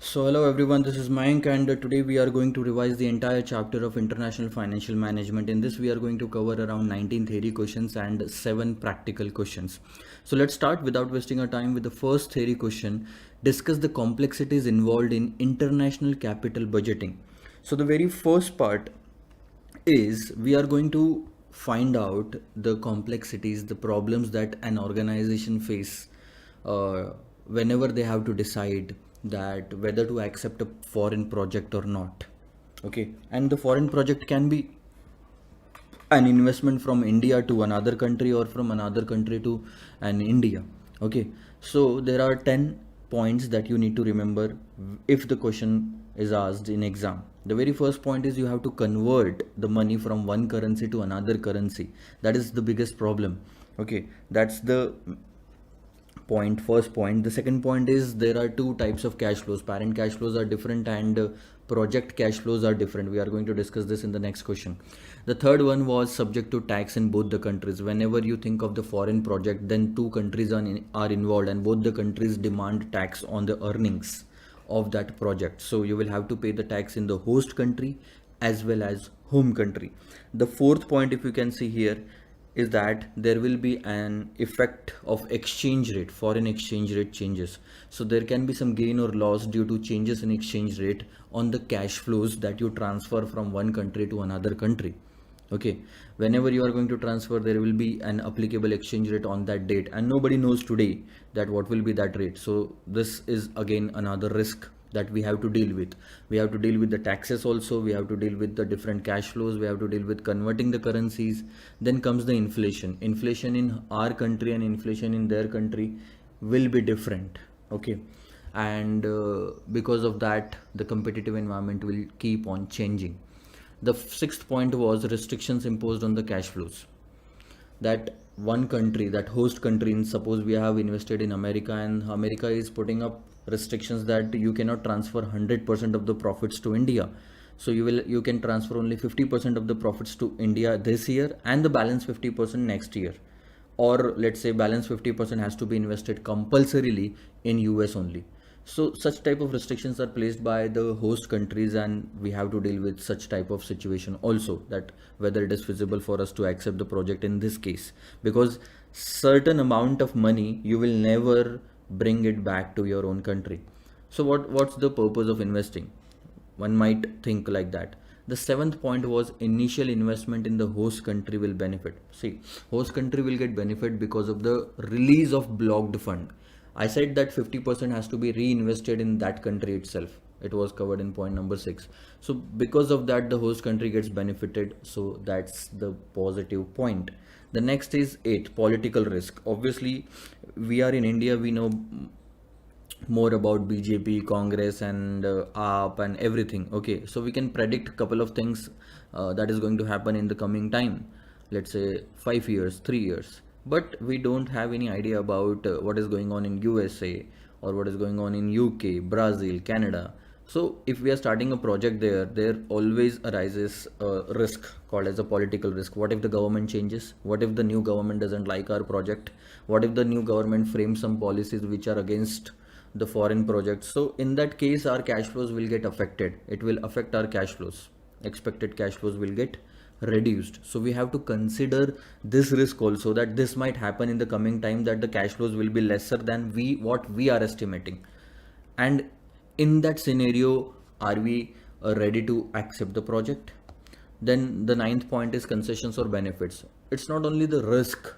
So, hello everyone, this is Mayank, and today we are going to revise the entire chapter of International Financial Management. In this, we are going to cover around 19 theory questions and 7 practical questions. So, let's start without wasting our time with the first theory question. Discuss the complexities involved in international capital budgeting. So, the very first part is we are going to find out the complexities, the problems that an organization face whenever they have to decide that whether to accept a foreign project or not. Okay, and the foreign project can be an investment from India to another country or from another country to an India. Okay, so there are 10 points that you need to remember if the question is asked in exam. The very first point is you have to convert the money from one currency to another currency. That is the biggest problem. Okay, that's the first point. The second point is there are two types of cash flows. Parent cash flows are different and project cash flows are different. We are going to discuss this in the next question. The third one was subject to tax in both the countries. Whenever you think of the foreign project, then two countries are involved and both the countries demand tax on the earnings of that project. So you will have to pay the tax in the host country as well as home country. The fourth point, if you can see here, is that there will be an effect of exchange rate, foreign exchange rate changes. So there can be some gain or loss due to changes in exchange rate on the cash flows that you transfer from one country to another country. Okay, whenever you are going to transfer, there will be an applicable exchange rate on that date, and nobody knows today that what will be that rate. So this is again another risk that we have to deal with. We have to deal with the taxes also, we have to deal with the different cash flows, we have to deal with converting the currencies. Then comes the inflation in our country and inflation in their country will be different. Okay, and because of that the competitive environment will keep on changing. The sixth point was restrictions imposed on the cash flows. That one country, that host country, suppose we have invested in America and America is putting up restrictions that you cannot transfer 100% of the profits to India. So you can transfer only 50% of the profits to India this year and the balance 50% next year. Or let's say balance 50% has to be invested compulsorily in US only. So such type of restrictions are placed by the host countries, and we have to deal with such type of situation also, that whether it is feasible for us to accept the project in this case, because certain amount of money you will never bring it back to your own country. So what's the purpose of investing? One might think like that. The seventh point was initial investment in the host country will benefit. See, host country will get benefit because of the release of blocked fund. I said that 50% has to be reinvested in that country itself. It was covered in point number 6. So because of that the host country gets benefited. So that's the positive point. The next is 8, political risk. Obviously we are in India, we know more about BJP, Congress, and AAP and everything. Okay, so we can predict a couple of things that is going to happen in the coming time. Let's say 5 years, 3 years. But we don't have any idea about what is going on in USA or what is going on in UK, Brazil, Canada. So if we are starting a project there always arises a risk called as a political risk. What if the government changes? What if the new government doesn't like our project? What if the new government frames some policies which are against the foreign projects? So in that case our cash flows will get affected. It will affect our cash flows. Expected cash flows will get reduced. So we have to consider this risk also, that this might happen in the coming time, that the cash flows will be lesser than what we are estimating. And in that scenario, are we ready to accept the project? Then the ninth point is concessions or benefits. It's not only the risk,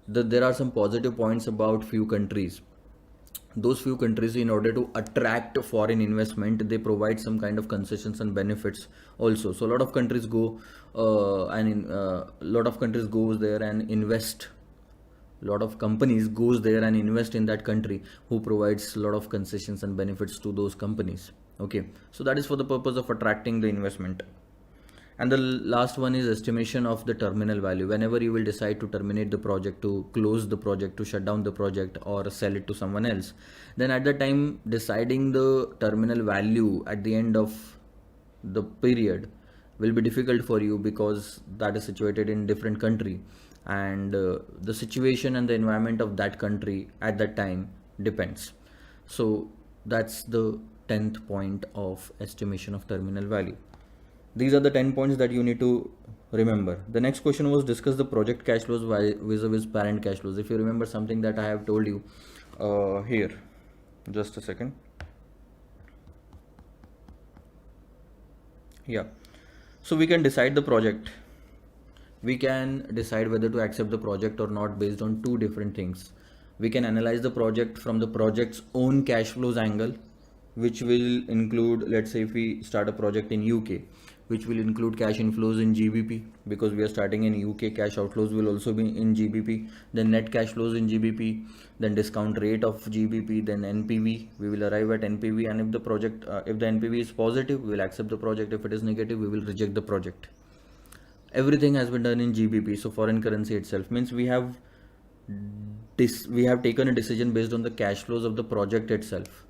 there are some positive points about few countries. Those few countries, in order to attract foreign investment, they provide some kind of concessions and benefits also. So a lot of countries go lot of countries goes there and invest. Lot of companies goes there and invest in that country, who provides a lot of concessions and benefits to those companies. Okay, so that is for the purpose of attracting the investment. And the last one is estimation of the terminal value. Whenever you will decide to terminate the project, to close the project, to shut down the project, or sell it to someone else, then at the time deciding the terminal value at the end of the period will be difficult for you, because that is situated in different country, and the situation and the environment of that country at that time depends. So that's the 10th point of estimation of terminal value. These are the 10 points that you need to remember. The next question was discuss the project cash flows vis-a-vis parent cash flows. If you remember something that I have told you here, just a second. Yeah, so we can decide the project. We can decide whether to accept the project or not based on two different things. We can analyze the project from the project's own cash flows angle, which will include, let's say if we start a project in UK, which will include cash inflows in GBP, because we are starting in UK, cash outflows will also be in GBP, then net cash flows in GBP, then discount rate of GBP, then NPV. We will arrive at NPV, and if the project, if the NPV is positive, we will accept the project. If it is negative, we will reject the project. Everything has been done in GBP, so foreign currency itself, means we have taken a decision based on the cash flows of the project itself.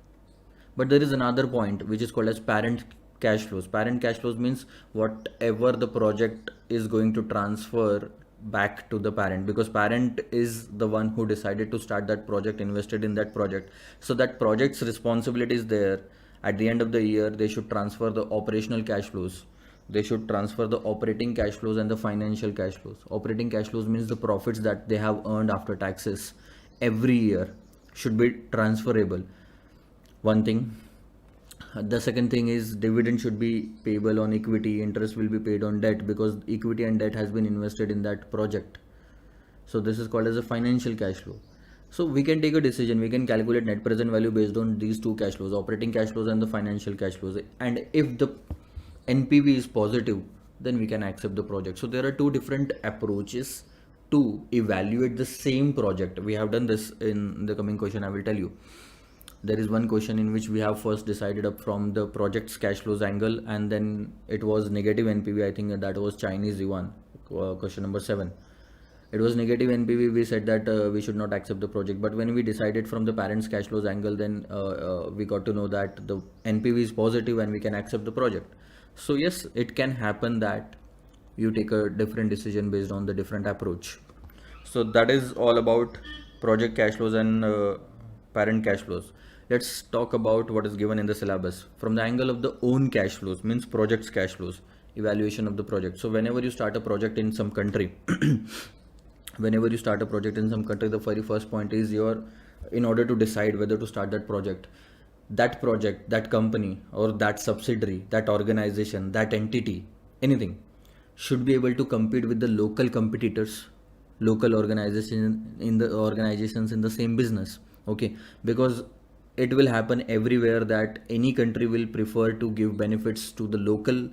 But there is another point which is called as parent cash flows. Parent cash flows means whatever the project is going to transfer back to the parent, because parent is the one who decided to start that project, invested in that project. So that project's responsibility is there. At the end of the year, they should transfer the operational cash flows. They should transfer the operating cash flows and the financial cash flows. Operating cash flows means the profits that they have earned after taxes every year should be transferable. One thing. The second thing is dividend should be payable on equity, interest will be paid on debt, because equity and debt has been invested in that project. So this is called as a financial cash flow. So we can take a decision, we can calculate net present value based on these two cash flows, operating cash flows and the financial cash flows. And if the NPV is positive, then we can accept the project. So there are two different approaches to evaluate the same project. We have done this in the coming question, I will tell you. There is one question in which we have first decided up from the project's cash flows angle, and then it was negative NPV. I think that was Chinese yuan, question number 7. It was negative NPV. We said that we should not accept the project. But when we decided from the parent's cash flows angle, then we got to know that the NPV is positive and we can accept the project. So yes, it can happen that you take a different decision based on the different approach. So that is all about project cash flows and parent cash flows. Let's talk about what is given in the syllabus. From the angle of the own cash flows, means project's cash flows, evaluation of the project. So whenever you start a project in some country, the very first point is in order to decide whether to start that project, that company or that subsidiary, that organization, that entity, anything should be able to compete with the local competitors, local organizations in the same business. Okay, because it will happen everywhere that any country will prefer to give benefits to the local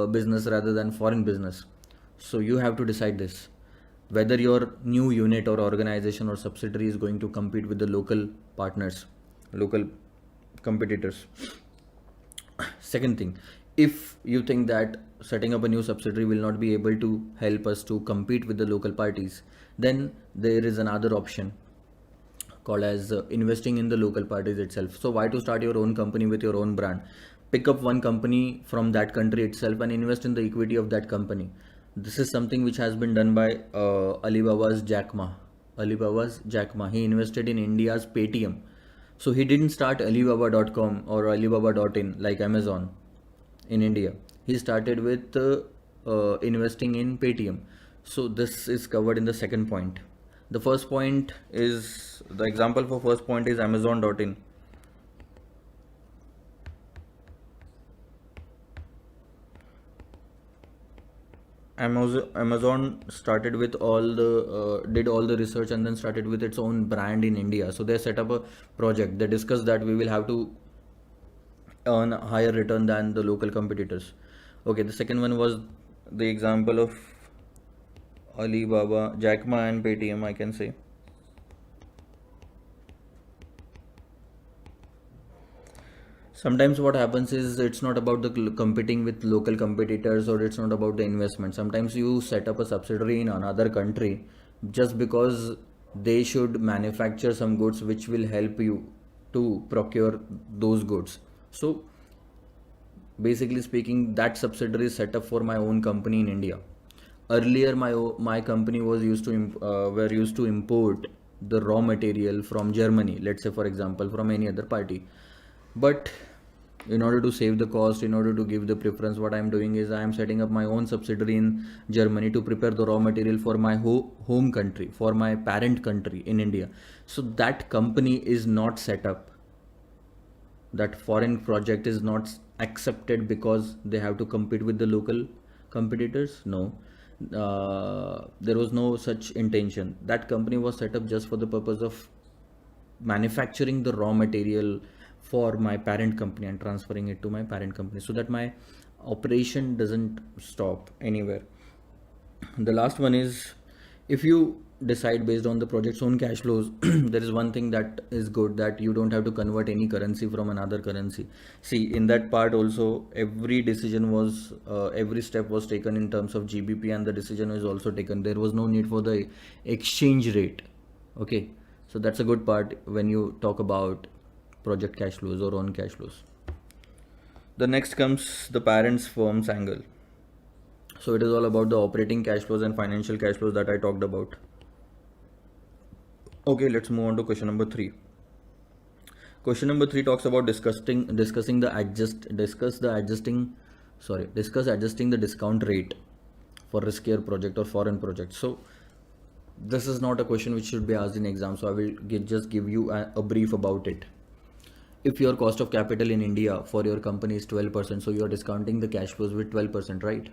business rather than foreign business. So you have to decide this, whether your new unit or organization or subsidiary is going to compete with the local partners, local competitors. Second thing, if you think that setting up a new subsidiary will not be able to help us to compete with the local parties, then there is another option called as investing in the local parties itself. So why to start your own company with your own brand? Pick up one company from that country itself and invest in the equity of that company. This is something which has been done by Alibaba's Jack Ma. He invested in India's Paytm. So he didn't start Alibaba.com or Alibaba.in like Amazon in India. He started with investing in Paytm. So this is covered in the second point. The first point is, the example for first point is Amazon.in. Amazon started with did all the research and then started with its own brand in India. So they set up a project. They discussed that we will have to earn a higher return than the local competitors. Okay, the second one was the example of Alibaba, Jack Ma and Paytm, I can say. Sometimes what happens is it's not about the competing with local competitors, or it's not about the investment. Sometimes you set up a subsidiary in another country just because they should manufacture some goods which will help you to procure those goods. So basically speaking, that subsidiary is set up for my own company in India. Earlier my company was used to import the raw material from Germany, let's say for example, from any other party. But In order to save the cost, in order to give the preference, what I'm doing is I am setting up my own subsidiary in Germany to prepare the raw material for my home country, for my parent country in India. So that company is not set up, that foreign project is not accepted because they have to compete with the local competitors. No, there was no such intention. That company was set up just for the purpose of manufacturing the raw material for my parent company and transferring it to my parent company, so that my operation doesn't stop anywhere. The last one is, if you decide based on the project's own cash flows, there is one thing that is good, that you don't have to convert any currency from another currency. See, in that part also, every decision was, every step was taken in terms of GBP, and the decision was also taken. There was no need for the exchange rate. Okay, so that's a good part when you talk about project cash flows or own cash flows. The next comes the parent's firm's angle. So it is all about the operating cash flows and financial cash flows that I talked about. Okay, let's move on to question number 3. Question number 3 talks about discussing the adjusting the discount rate for riskier project or foreign project. So this is not a question which should be asked in exam, so I will just give you a brief about it. If your cost of capital in India for your company is 12%, so you are discounting the cash flows with 12%, right?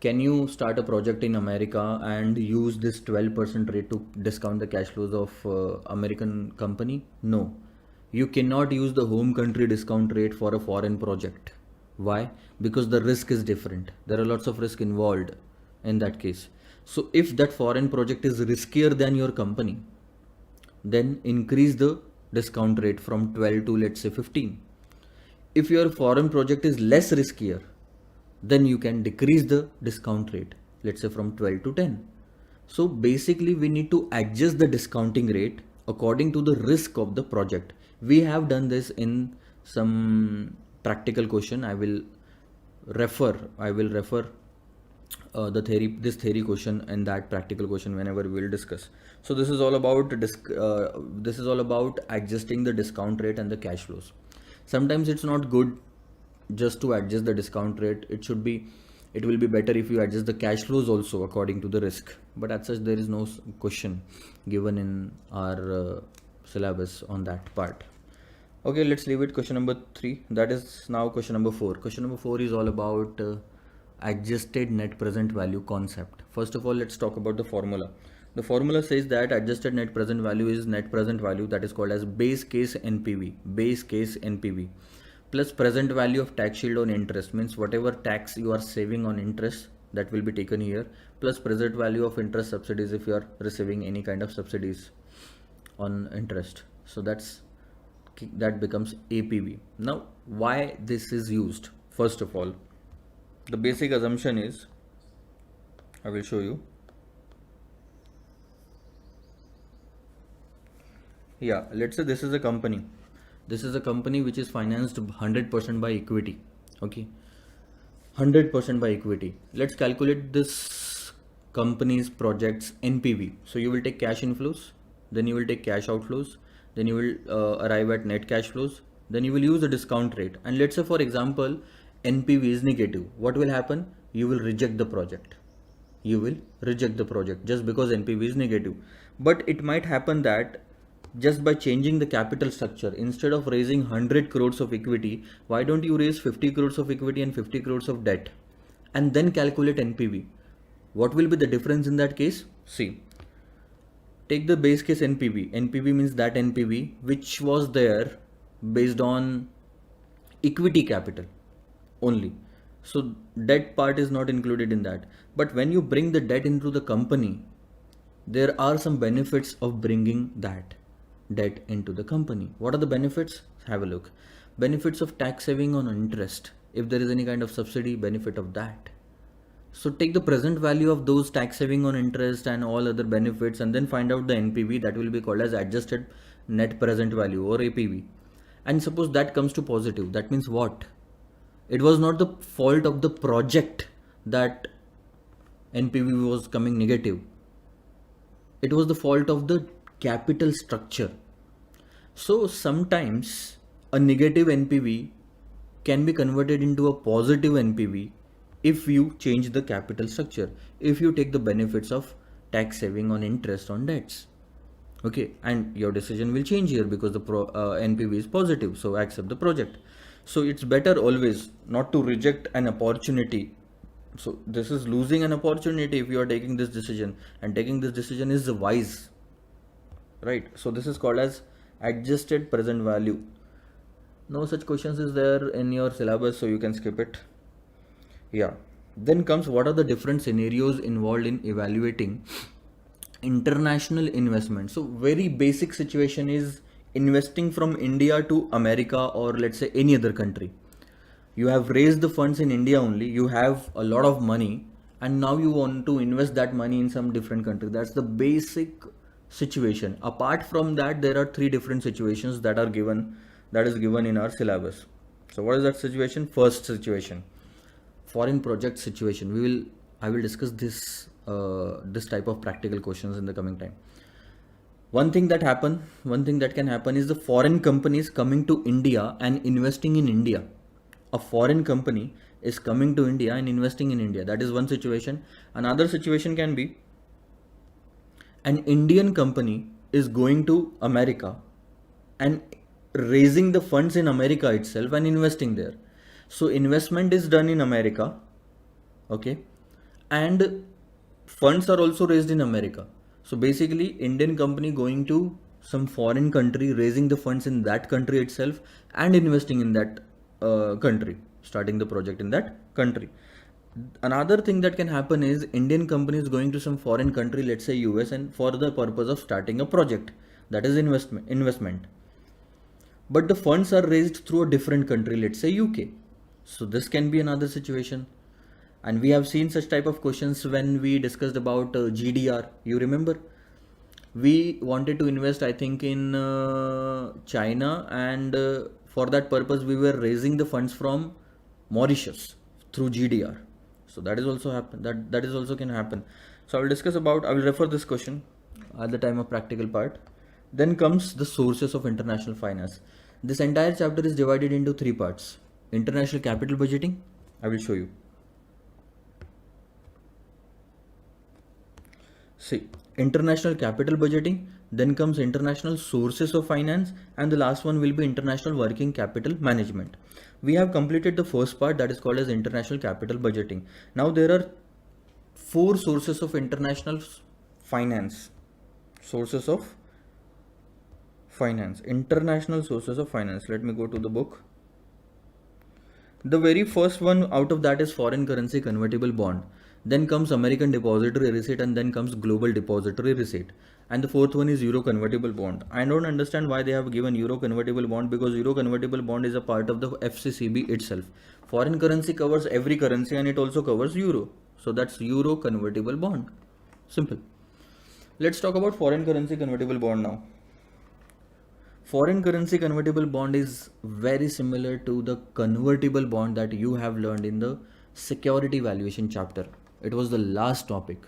Can you start a project in America and use this 12% rate to discount the cash flows of American company? No. You cannot use the home country discount rate for a foreign project. Why? Because the risk is different. There are lots of risk involved in that case. So if that foreign project is riskier than your company, then increase the discount rate from 12 to, let's say, 15. If your foreign project is less riskier, then you can decrease the discount rate, let's say from 12 to 10. So basically we need to adjust the discounting rate according to the risk of the project. We have done this in some practical question. I will refer this theory question and that practical question whenever we will discuss. So this is all about adjusting the discount rate and the cash flows. Sometimes it's not good just to adjust the discount rate. It will be better if you adjust the cash flows also according to the risk, but as such there is no question given in our syllabus on that part. Okay, let's leave it. Question number 3, that is now question number 4. Question number 4 is all about adjusted net present value concept. First of all, let's talk about the formula. The formula says that adjusted net present value is net present value, that is called as base case NPV plus present value of tax shield on interest, means whatever tax you are saving on interest, that will be taken here, plus present value of interest subsidies if you are receiving any kind of subsidies on interest. So that becomes APV. Now why this is used? First of all, the basic assumption is, I will show you. Yeah, let's say this is a company which is financed 100% by equity. Okay, 100% by equity. Let's calculate this company's project's NPV. So you will take cash inflows, then you will take cash outflows, then you will arrive at net cash flows, then you will use the discount rate. And let's say, for example, NPV is negative. What will happen? You will reject the project. Just because NPV is negative. But it might happen that just by changing the capital structure, instead of raising 100 crores of equity, why don't you raise 50 crores of equity and 50 crores of debt and then calculate NPV? What will be the difference in that case? See, take the base case NPV. NPV means that NPV which was there based on equity capital only. So debt part is not included in that. But when you bring the debt into the company, there are some benefits of bringing that debt into the company. What are the benefits? Have a look. Benefits of tax saving on interest. If there is any kind of subsidy, benefit of that. So take the present value of those tax saving on interest and all other benefits and then find out the NPV, that will be called as adjusted net present value or APV. And suppose that comes to positive, that means what? It was not the fault of the project that NPV was coming negative. It was the fault of the capital structure. So sometimes a negative NPV can be converted into a positive NPV if you change the capital structure, if you take the benefits of tax saving on interest on debts. Okay, and your decision will change here because the NPV is positive, so accept the project. So it's better always not to reject an opportunity. So this is losing an opportunity if you are taking this decision, and taking this decision is wise, right? So this is called as adjusted present value. No such questions is there in your syllabus, so you can skip it. Yeah. Then comes, what are the different scenarios involved in evaluating international investment? So very basic situation is investing from India to America, or let's say any other country. You have raised the funds in India only, you have a lot of money, and now you want to invest that money in some different country. That's the basic situation. Apart from that, there are three different situations that is given in our syllabus. So what is that situation? First situation, foreign project situation. I will discuss this type of practical questions in the coming time. One thing that can happen is the foreign companies coming to India and investing in India. A foreign company is coming to India and investing in India. That is one situation. Another situation can be an Indian company is going to America and raising the funds in America itself and investing there. So investment is done in America, okay, and funds are also raised in America. So basically, Indian company going to some foreign country, raising the funds in that country itself and investing in that country, starting the project in that country. Another thing that can happen is Indian companies going to some foreign country, let's say US, and for the purpose of starting a project, that is investment. But the funds are raised through a different country, let's say UK. So this can be another situation. And we have seen such type of questions when we discussed about GDR. You remember? We wanted to invest, I think, in China, and for that purpose we were raising the funds from Mauritius through GDR. So that is also happen. That is also can happen. So I will refer this question at the time of practical part. Then comes the sources of international finance. This entire chapter is divided into three parts. International capital budgeting, I will show you. See, international capital budgeting, then comes international sources of finance, and the last one will be international working capital management. We have completed the first part, that is called as international capital budgeting. Now there are four sources of international finance. International sources of finance. Let me go to the book. The very first one out of that is foreign currency convertible bond. Then comes American depository receipt, and then comes global depository receipt. And the fourth one is euro convertible bond. I don't understand why they have given euro convertible bond, because euro convertible bond is a part of the FCCB itself. Foreign currency covers every currency, and it also covers euro. So that's euro convertible bond. Simple. Let's talk about foreign currency convertible bond now. Foreign currency convertible bond is very similar to the convertible bond that you have learned in the security valuation chapter. It was the last topic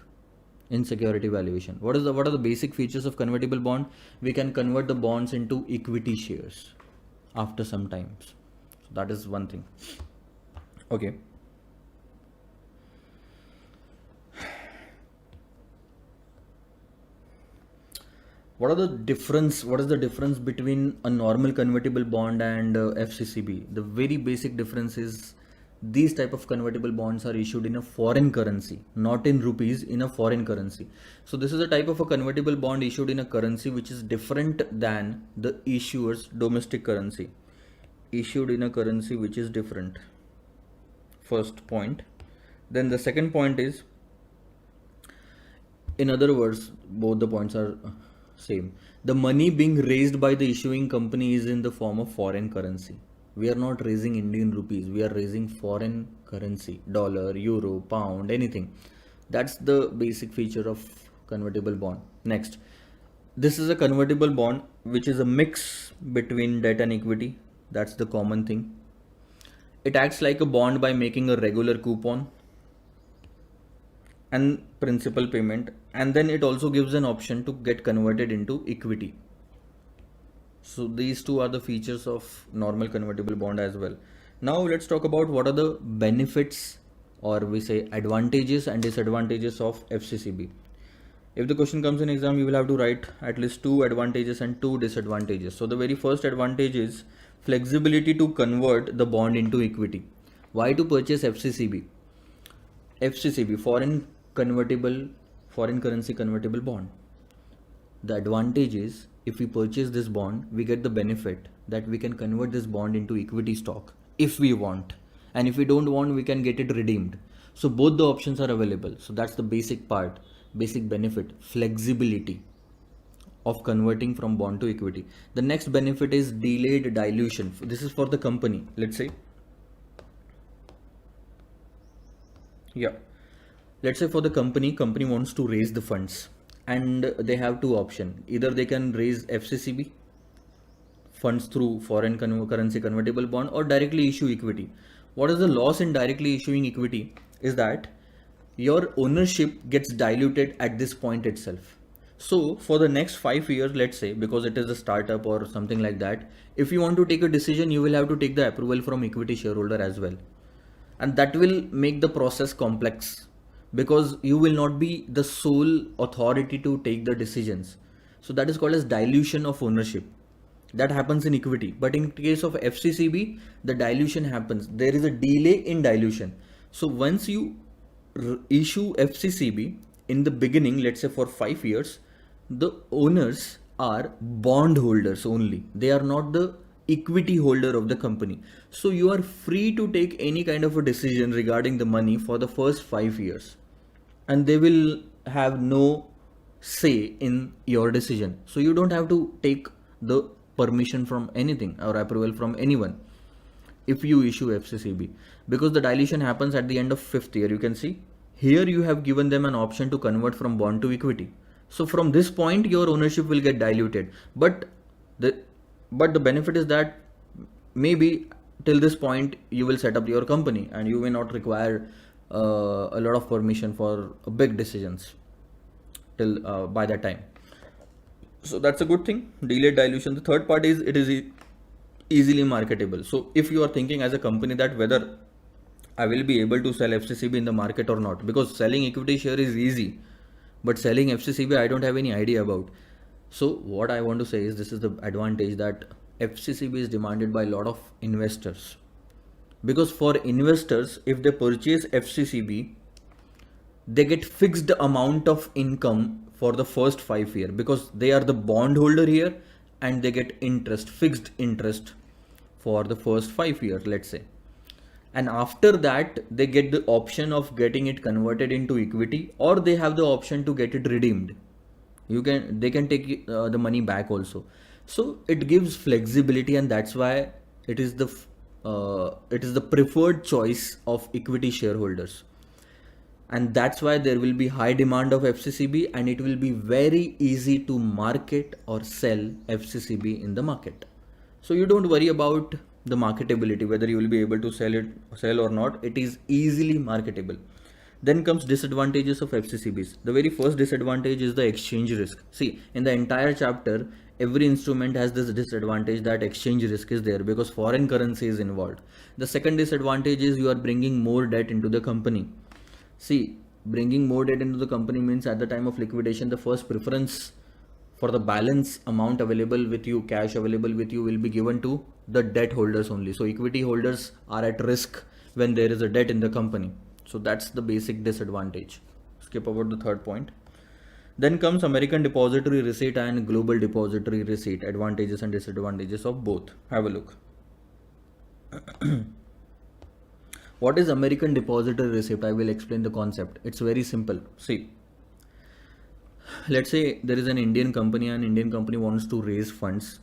in security valuation. What are the basic features of convertible bond? We can convert the bonds into equity shares after some times. So that is one thing. Okay. What is the difference between a normal convertible bond and FCCB? The very basic difference is these type of convertible bonds are issued in a foreign currency, not in rupees, in a foreign currency. So this is a type of a convertible bond issued in a currency which is different than the issuer's domestic currency. Issued in a currency which is different. First point. Then the second point is, in other words, both the points are same. The money being raised by the issuing company is in the form of foreign currency. We are not raising Indian rupees, we are raising foreign currency, dollar, euro, pound, anything. That's the basic feature of convertible bond. Next, this is a convertible bond which is a mix between debt and equity. That's the common thing. It acts like a bond by making a regular coupon and principal payment, and then it also gives an option to get converted into equity. So these two are the features of normal convertible bond as well. Now let's talk about what are the benefits, or we say advantages and disadvantages of FCCB. If the question comes in exam, you will have to write at least two advantages and two disadvantages. So the very first advantage is flexibility to convert the bond into equity. Why to purchase FCCB? FCCB, foreign currency convertible bond. The advantage is if we purchase this bond, we get the benefit that we can convert this bond into equity stock if we want. And if we don't want, we can get it redeemed. So both the options are available. So that's the basic part, basic benefit, flexibility of converting from bond to equity. The next benefit is delayed dilution. This is for the company. Let's say, let's say for the company wants to raise the funds, and they have two options. Either they can raise FCCB funds through foreign currency convertible bond, or directly issue equity. What is the loss in directly issuing equity is that your ownership gets diluted at this point itself. So for the next 5 years, let's say, because it is a startup or something like that, if you want to take a decision, you will have to take the approval from equity shareholder as well. And that will make the process complex, because you will not be the sole authority to take the decisions. So that is called as dilution of ownership. That happens in equity. But in case of FCCB, the dilution happens. There is a delay in dilution. So once you issue FCCB in the beginning, let's say for 5 years, the owners are bond holders only. They are not the equity holder of the company. So you are free to take any kind of a decision regarding the money for the first 5 years. And they will have no say in your decision. So you don't have to take the permission from anything or approval from anyone if you issue FCCB, because the dilution happens at the end of 5th year. You can see here you have given them an option to convert from bond to equity. So from this point your ownership will get diluted, but the benefit is that maybe till this point you will set up your company and you may not require a lot of permission for big decisions till by that time. So that's a good thing, delayed dilution. The third part is it is easily marketable. So if you are thinking as a company that whether I will be able to sell FCCB in the market or not, because selling equity share is easy, but selling FCCB I don't have any idea about. So what I want to say is this is the advantage, that FCCB is demanded by a lot of investors, because for investors, if they purchase FCCB, they get fixed amount of income for the first 5 years, because they are the bond holder here, and they get interest, fixed interest for the first 5 years, let's say. And after that they get the option of getting it converted into equity, or they have the option to get it redeemed. They can take the money back also. So it gives flexibility, and that's why it is the preferred choice of equity shareholders. And that's why there will be high demand of FCCB, and it will be very easy to market or sell FCCB in the market. So you don't worry about the marketability, whether you will be able to sell or not. It is easily marketable. Then comes disadvantages of FCCBs. The very first disadvantage is the exchange risk. See, in the entire chapter, every instrument has this disadvantage that exchange risk is there, because foreign currency is involved. The second disadvantage is you are bringing more debt into the company. See, bringing more debt into the company means at the time of liquidation, the first preference for the balance amount available with you, cash available with you, will be given to the debt holders only. So equity holders are at risk when there is a debt in the company. So that's the basic disadvantage. Skip over the third point. Then comes American depository receipt and global depository receipt, advantages and disadvantages of both. Have a look. What is American depository receipt? I will explain the concept. It's very simple. See, let's say there is an Indian company, and Indian company wants to raise funds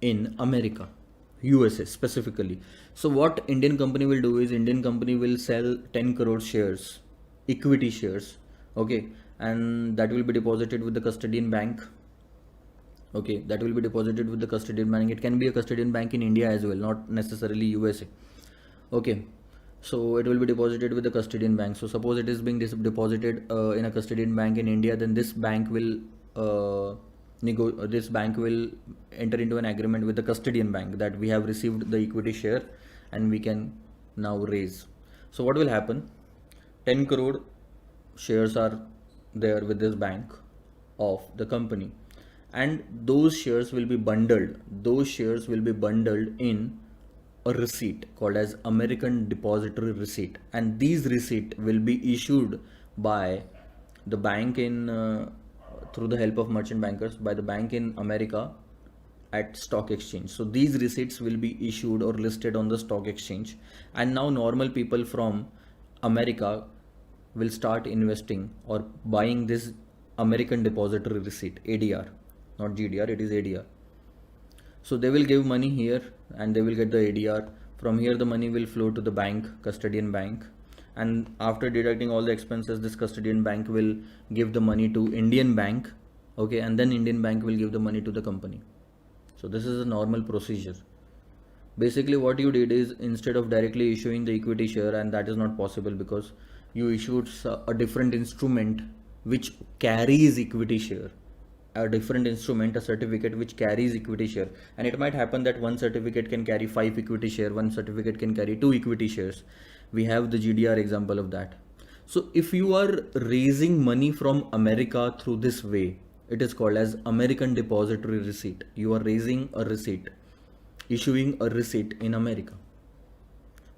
in America, USA specifically. So what Indian company will do is Indian company will sell 10 crore shares, equity shares, okay, and that will be deposited with the custodian bank. Okay, that will be deposited with the custodian bank. It can be a custodian bank in India as well, not necessarily USA. Okay, so it will be deposited with the custodian bank. So suppose it is being deposited in a custodian bank in India, then this bank will enter into an agreement with the custodian bank that we have received the equity share and we can now raise. So what will happen? 10 crore shares are there with this bank of the company, and those shares will be bundled. Those shares will be bundled in a receipt called as American Depository Receipt, and these receipt will be issued by the bank in through the help of merchant bankers by the bank in America at stock exchange. So these receipts will be issued or listed on the stock exchange, and now normal people from America will start investing or buying this American Depository Receipt, ADR, not GDR, it is ADR. So they will give money here and they will get the ADR. From here the money will flow to the bank, custodian bank, and after deducting all the expenses, this custodian bank will give the money to Indian bank, okay, and then Indian bank will give the money to the company. So this is a normal procedure. Basically what you did is, instead of directly issuing the equity share, and that is not possible because you issued a different instrument which carries equity share, a different instrument, a certificate which carries equity share, and it might happen that one certificate can carry 5 equity share, one certificate can carry 2 equity shares. We have the GDR example of that. So if you are raising money from America through this way, it is called as American Depository Receipt. You are raising a receipt, issuing a receipt in America.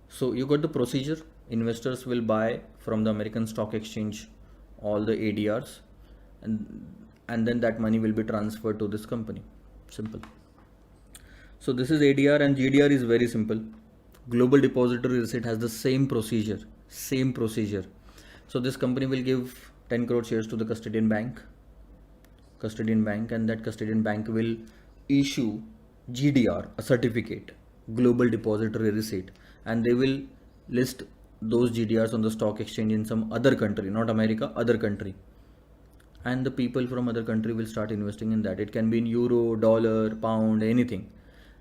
So you got the procedure. Investors will buy from the American Stock Exchange all the ADRs, and then that money will be transferred to this company. Simple. So this is ADR, and GDR is very simple. Global Depository Receipt has the same procedure. So this company will give 10 crore shares to the custodian bank, and that custodian bank will issue GDR, a certificate, Global Depository Receipt, and they will list those GDRs on the stock exchange in some other country, not America, other country, and the people from other country will start investing in that. It can be in euro, dollar, pound, anything.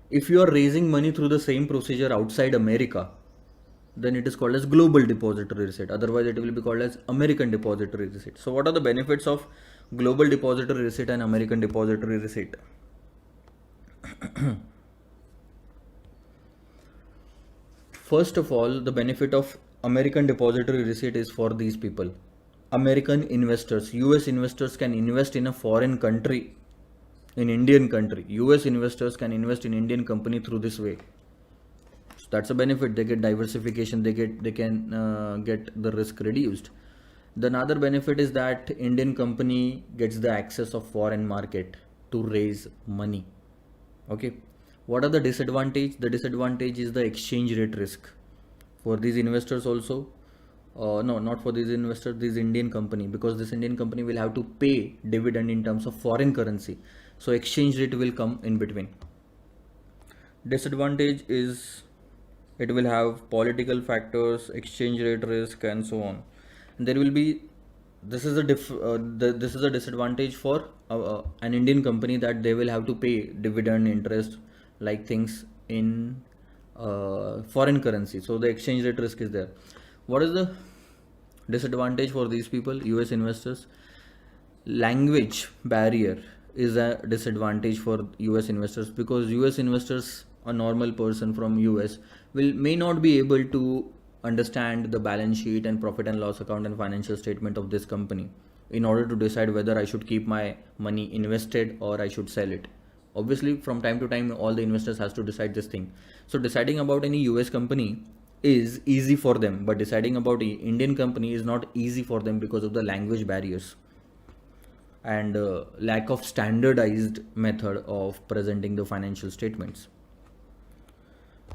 If you are raising money through the same procedure outside America, then it is called as Global Depository Receipt. Otherwise it will be called as American Depository Receipt. So what are the benefits of Global Depository Receipt and American Depository Receipt? First of all, the benefit of American Depository Receipt is for these people. American investors, US investors can invest in a foreign country, in Indian country. US investors can invest in Indian company through this way. So that's a benefit. They get diversification. They can get the risk reduced. The another benefit is that Indian company gets the access of foreign market to raise money. Okay. What are the disadvantage? The disadvantage is the exchange rate risk for these investors also. No, not for these investors, this Indian company, because this Indian company will have to pay dividend in terms of foreign currency. So exchange rate will come in between. Disadvantage is it will have political factors, exchange rate risk, and so on. And there will be, this is a disadvantage for an Indian company, that they will have to pay dividend, interest, like things in foreign currency. So the exchange rate risk is there. What is the disadvantage for these people, US investors? Language barrier is a disadvantage for US investors, because US investors, a normal person from US, may not be able to understand the balance sheet and profit and loss account and financial statement of this company in order to decide whether I should keep my money invested or I should sell it. Obviously, from time to time, all the investors has to decide this thing. So deciding about any US company is easy for them, but deciding about an Indian company is not easy for them because of the language barriers and lack of standardized method of presenting the financial statements.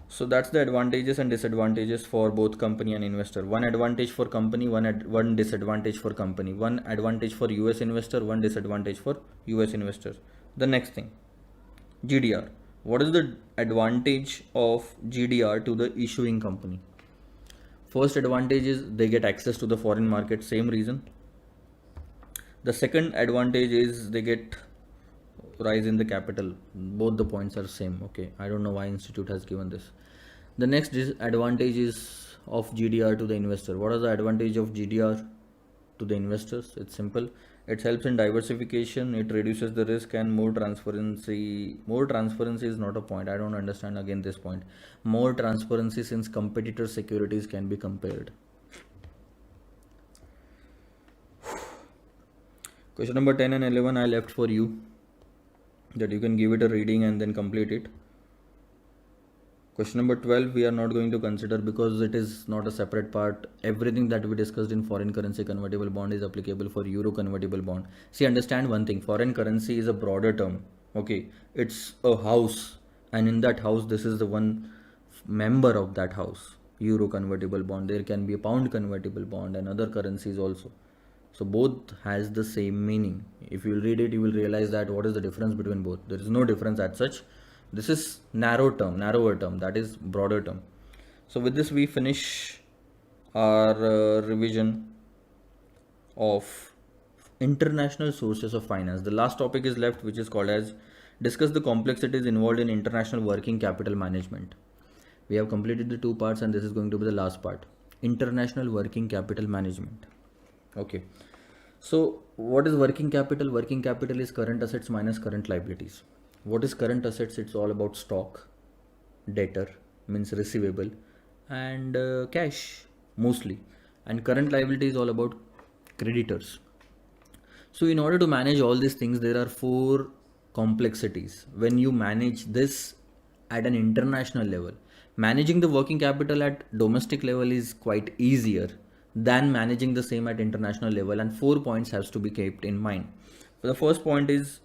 So that's the advantages and disadvantages for both company and investor. One advantage for company, one disadvantage for company. One advantage for US investor, one disadvantage for US investors. The next thing, GDR. What is the advantage of GDR to the issuing company? First advantage is they get access to the foreign market, same reason. The second advantage is they get rise in the capital. Both the points are same. Okay, I don't know why institute has given this. The next disadvantage is of GDR to the investor. What is the advantage of GDR to the investors? It's simple. It helps in diversification, it reduces the risk, and more transparency. More transparency is not a point. I don't understand again this point. More transparency since competitor securities can be compared. Question number 10 and 11 I left for you, that you can give it a reading and then complete it. Question number 12 we are not going to consider because it is not a separate part. Everything that we discussed in foreign currency convertible bond is applicable for euro convertible bond. See, understand one thing, foreign currency is a broader term. Okay, it's a house, and in that house this is the one member of that house. Euro convertible bond, there can be a pound convertible bond and other currencies also. So both has the same meaning. If you read it, you will realize that what is the difference between both. There is no difference as such. This is narrower term, that is broader term. So with this we finish our revision of international sources of finance. The last topic is left, which is called as discuss the complexities involved in international working capital management. We have completed the two parts and this is going to be the last part, international working capital management. Okay, so what is working capital? Working capital is current assets minus current liabilities. What is current assets? It's all about stock, debtor means receivable, and cash mostly, and current liability is all about creditors. So in order to manage all these things, there are four complexities. When you manage this at an international level, managing the working capital at domestic level is quite easier than managing the same at international level, and 4 points has to be kept in mind. So the first point is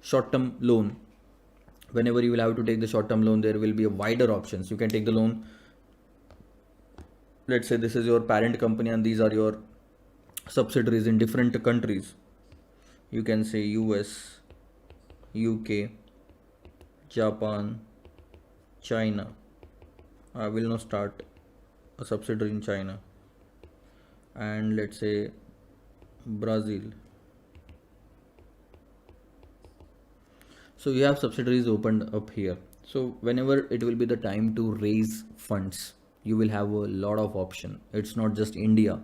short-term loan. Whenever you will have to take the short-term loan, there will be a wider options. You can take the loan, let's say this is your parent company and these are your subsidiaries in different countries. You can say US, UK, Japan, China. I will now start a subsidiary in China, and let's say Brazil. So you have subsidiaries opened up here. So whenever it will be the time to raise funds, you will have a lot of option. It's not just India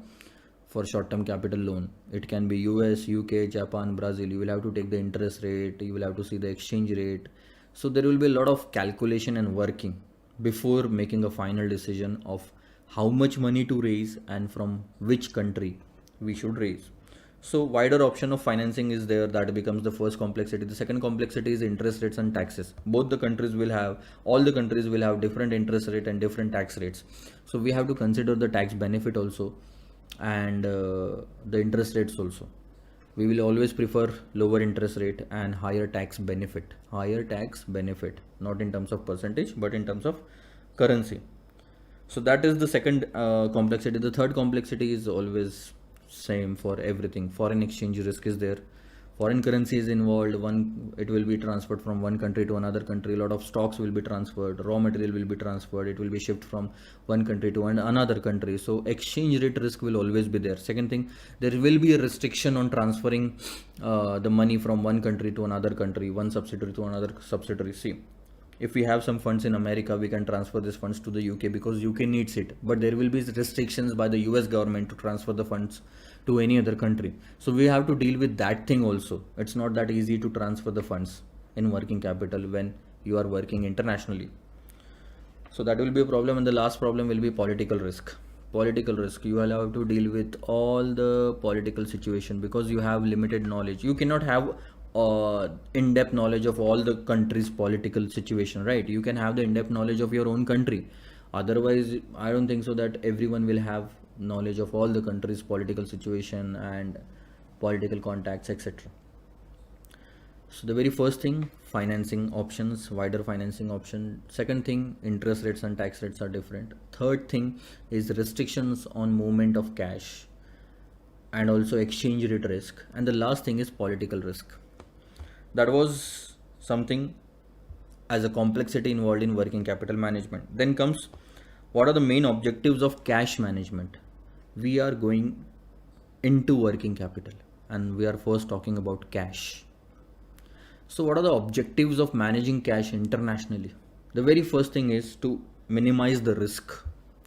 for short-term capital loan. It can be US, UK, Japan, Brazil. You will have to take the interest rate. You will have to see the exchange rate. So there will be a lot of calculation and working before making a final decision of how much money to raise and from which country we should raise. So wider option of financing is there. That becomes the first complexity. The second complexity is interest rates and taxes. Both the countries will have, all the countries will have different interest rate and different tax rates. So we have to consider the tax benefit also, and the interest rates also. We will always prefer lower interest rate and higher tax benefit. Higher tax benefit, not in terms of percentage, but in terms of currency. So that is the second complexity. The third complexity is always same for everything. Foreign exchange risk is there. Foreign currency is involved. It will be transferred from one country to another country. A lot of stocks will be transferred. Raw material will be transferred. It will be shipped from one country to another country. So exchange rate risk will always be there. Second thing, there will be a restriction on transferring the money from one country to another country, one subsidiary to another subsidiary. See, if we have some funds in America, we can transfer these funds to the UK because UK needs it. But there will be restrictions by the US government to transfer the funds to any other country. So we have to deal with that thing also. It's not that easy to transfer the funds in working capital when you are working internationally. So that will be a problem. And the last problem will be political risk. Political risk, you will have to deal with all the political situation because you have limited knowledge. You cannot have in-depth knowledge of all the country's political situation, right? You can have the in-depth knowledge of your own country. Otherwise, I don't think so that everyone will have knowledge of all the country's political situation and political contacts, etc. So the very first thing, financing options, wider financing option. Second thing, interest rates and tax rates are different. Third thing is restrictions on movement of cash and also exchange rate risk. And the last thing is political risk. That was something as a complexity involved in working capital management. Then comes, what are the main objectives of cash management? We are going into working capital and we are first talking about cash. So what are the objectives of managing cash internationally? The very first thing is to minimize the risk,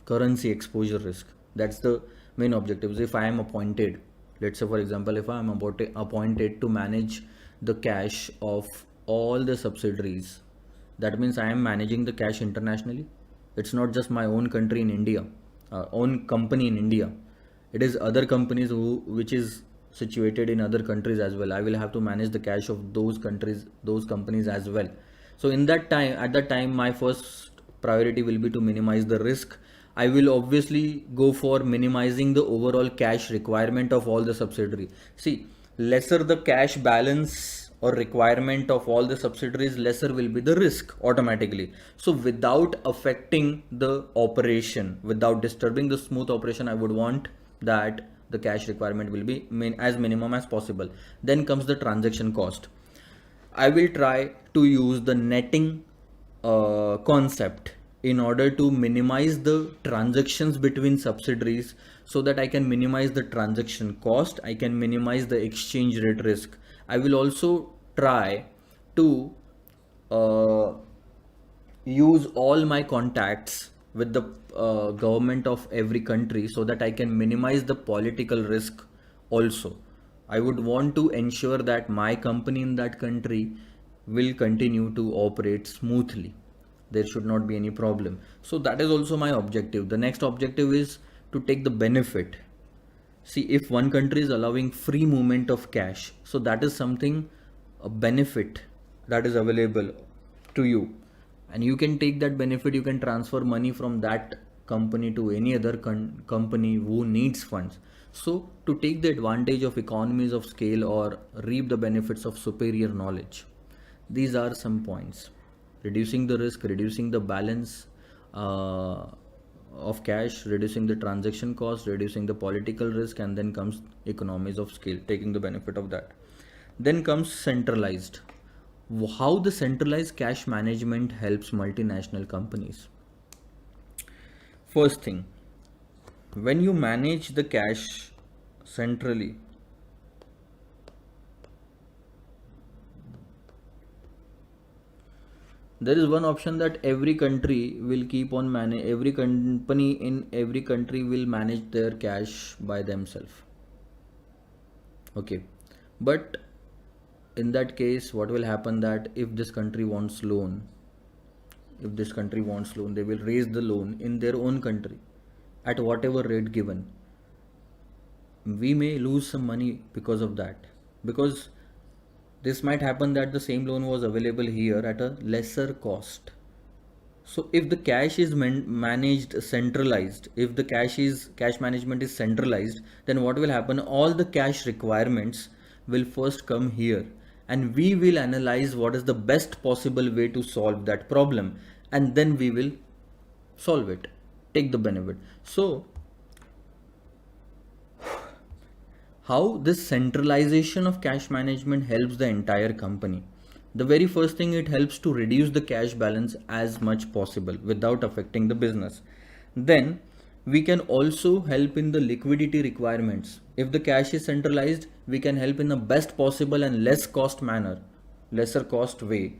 currency exposure risk. That's the main objectives. If I am appointed Let's say, for example, if I am appointed to manage the cash of all the subsidiaries, that means I am managing the cash internationally. It's not just my own country in India, own company in India. It is other companies which is situated in other countries as well. I will have to manage the cash of those countries, those companies as well. So in that time, at that time, my first priority will be to minimize the risk. I will obviously go for minimizing the overall cash requirement of all the subsidiary. See, lesser the cash balance or requirement of all the subsidiaries, lesser will be the risk automatically. So without affecting the operation, without disturbing the smooth operation, I would want that the cash requirement will be as minimum as possible. Then comes the transaction cost. I will try to use the netting concept in order to minimize the transactions between subsidiaries, so that I can minimize the transaction cost, I can minimize the exchange rate risk. I will also try to uh, use all my contacts with the government of every country, so that I can minimize the political risk also. I would want to ensure that my company in that country will continue to operate smoothly. There should not be any problem. So that is also my objective. The next objective is to take the benefit. See, if one country is allowing free movement of cash, so that is something, a benefit that is available to you, and you can take that benefit. You can transfer money from that company to any other company who needs funds. So to take the advantage of economies of scale or reap the benefits of superior knowledge, these are some points: reducing the risk, reducing the balance of cash, reducing the transaction cost, reducing the political risk, and then comes economies of scale, taking the benefit of that. Then comes centralized. How the centralized cash management helps multinational companies. First thing, when you manage the cash centrally, there is one option that every country will keep on manage, every company in every country will manage their cash by themselves. Okay, but in that case, what will happen, that if this country wants loan, they will raise the loan in their own country at whatever rate given. We may lose some money because of that, because this might happen that the same loan was available here at a lesser cost. So if the cash is managed centralized, if the cash management is centralized, then what will happen, all the cash requirements will first come here, and we will analyze what is the best possible way to solve that problem, and then we will solve it, take the benefit. So how this centralization of cash management helps the entire company? The very first thing, it helps to reduce the cash balance as much possible without affecting the business. Then we can also help in the liquidity requirements. If the cash is centralized, we can help in the best possible and lesser cost way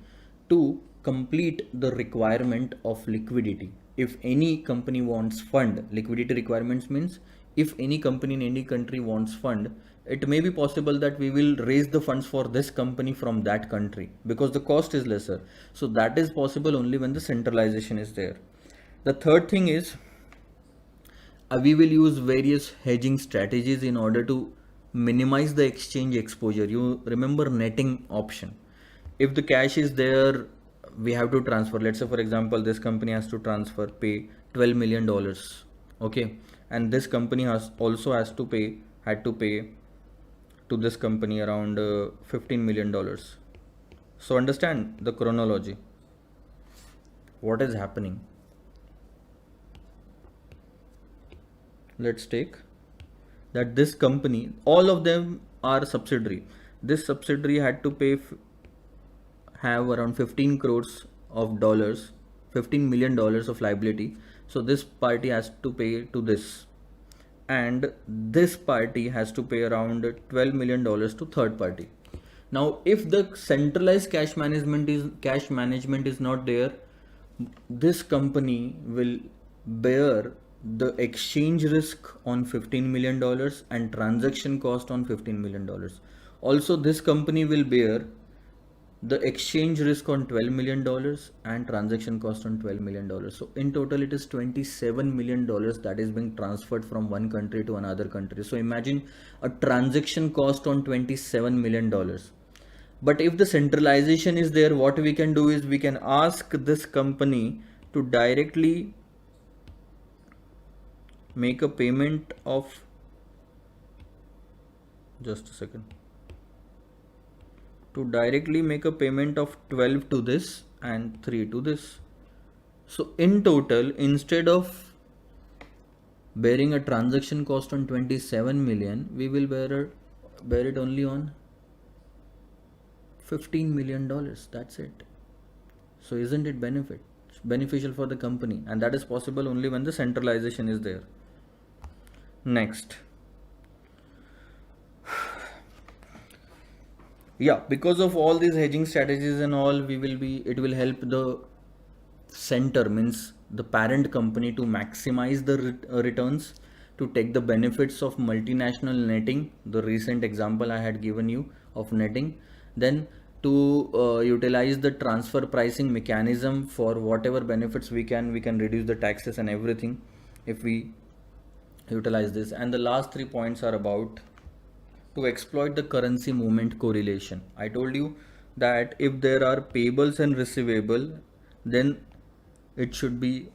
to complete the requirement of liquidity. If any company wants fund, liquidity requirements means if any company in any country wants fund, it may be possible that we will raise the funds for this company from that country because the cost is lesser. So that is possible only when the centralization is there. The third thing is, we will use various hedging strategies in order to minimize the exchange exposure. You remember netting option. If the cash is there, we have to transfer. Let's say, for example, this company has to pay $12 million. Okay. And this company had to pay to this company around $15 million. So understand the chronology. What is happening? Let's take that this company, all of them are subsidiary. This subsidiary had to have around 15 crores of dollars, $15 million of liability. So this party has to pay to this, and this party has to pay around $12 million to third party. Now, if the centralized cash management is not there, this company will bear the exchange risk on $15 million and transaction cost on $15 million. Also, this company will bear the exchange risk on $12 million and transaction cost on $12 million. So in total, it is $27 million that is being transferred from one country to another country. So imagine a transaction cost on $27 million. But if the centralization is there, what we can do is we can ask this company to directly make a payment of, just a second, to directly make a payment of 12 to this and 3 to this. So in total, instead of bearing a transaction cost on 27 million, we will bear it only on $15 million. That's it. So isn't it beneficial for the company? And that is possible only when the centralization is there. Next. Yeah, because of all these hedging strategies and all, it will help the center, means the parent company, to maximize the returns, to take the benefits of multinational netting, the recent example I had given you of netting, then to utilize the transfer pricing mechanism for whatever benefits we can reduce the taxes and everything if we utilize this. And the last 3 points are about to exploit the currency movement correlation. I told you that if there are payables and receivable, then it should be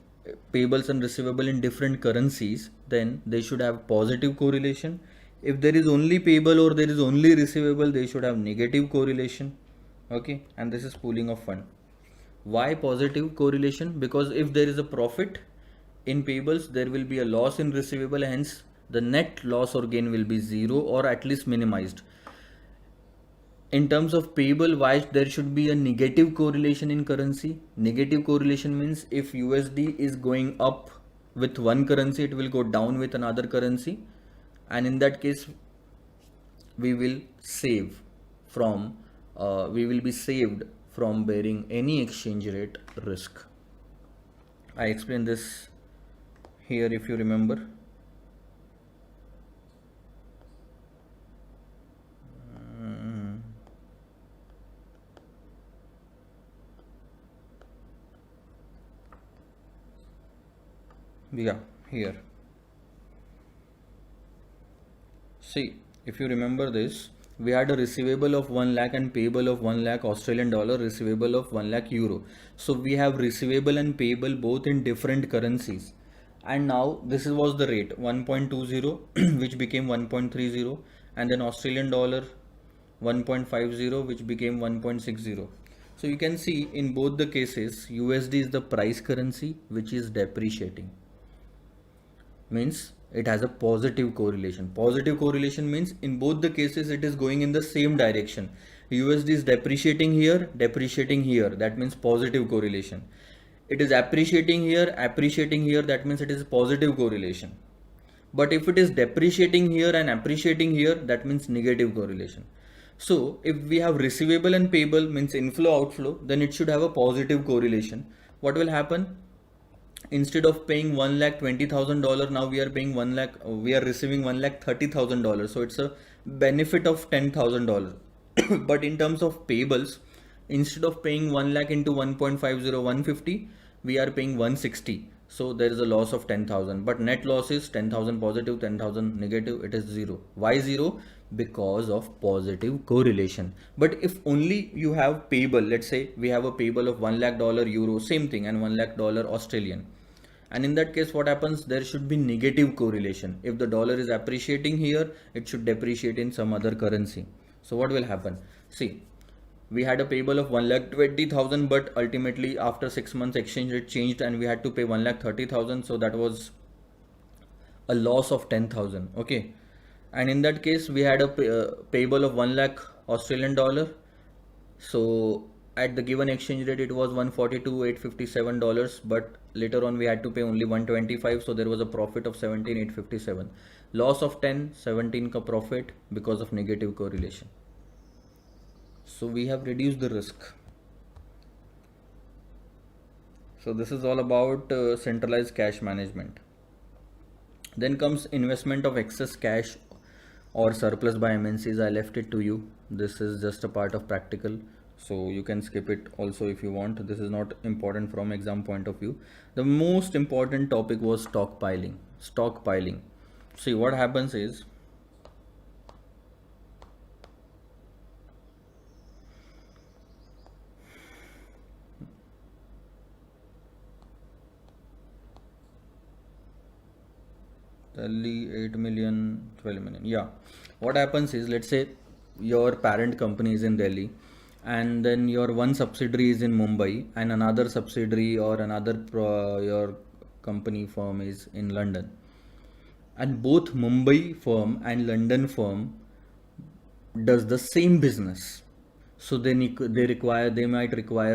payables and receivable in different currencies, then they should have positive correlation. If there is only payable or there is only receivable, they should have negative correlation. Okay, and this is pooling of fund. Why positive correlation? Because if there is a profit in payables, there will be a loss in receivable, hence the net loss or gain will be zero or at least minimized. In terms of payable, why there should be a negative correlation in currency? Negative correlation means if USD is going up with one currency, it will go down with another currency, and in that case we will save from we will be saved from bearing any exchange rate risk. I explained this here if you remember. Yeah, here. See, if you remember this, we had a receivable of 1 lakh and payable of 1 lakh Australian dollar, receivable of 1 lakh euro. So we have receivable and payable both in different currencies. And now this was the rate 1.20 which became 1.30, and then Australian dollar 1.50 which became 1.60. So you can see in both the cases USD is the price currency which is depreciating. Means it has a positive correlation. Positive correlation means in both the cases it is going in the same direction. USD is depreciating here, that means positive correlation. It is appreciating here, that means it is positive correlation. But if it is depreciating here and appreciating here, that means negative correlation. So if we have receivable and payable, means inflow outflow, then it should have a positive correlation. What will happen? Instead of paying $1,20,000, now we are paying we are receiving $1,30,000. So it's a benefit of $10,000. But in terms of payables, instead of paying 1 lakh into 1.50, 150, we are paying 160. So there is a loss of 10,000, but net loss is 10,000 positive, 10,000 negative. It is zero. Why zero? Because of positive correlation. But if only you have payable, let's say we have a payable of $1 lakh euro, same thing, and $1 lakh Australian. And in that case, what happens? There should be negative correlation. If the dollar is appreciating here, it should depreciate in some other currency. So what will happen? See, we had a payable of 1,20,000, but ultimately after 6 months exchange rate changed and we had to pay 1,30,000. So that was a loss of 10,000. Okay. And in that case, we had a payable of 1 lakh Australian dollar. So at the given exchange rate, it was $142,857, but later on we had to pay only 125. So there was a profit of 17,857. Loss of 10, 17 ka profit because of negative correlation. So we have reduced the risk. So this is all about centralized cash management. Then comes investment of excess cash or surplus by MNCs. I left it to you. This is just a part of practical, so you can skip it also if you want. This is not important from exam point of view. The most important topic was stockpiling. Stockpiling. See, what happens is, Delhi 8 million, 12 million. Yeah. What happens is, let's say your parent company is in Delhi, and then your one subsidiary is in Mumbai, and another subsidiary or another your company firm is in London. And both Mumbai firm and London firm does the same business. So they might require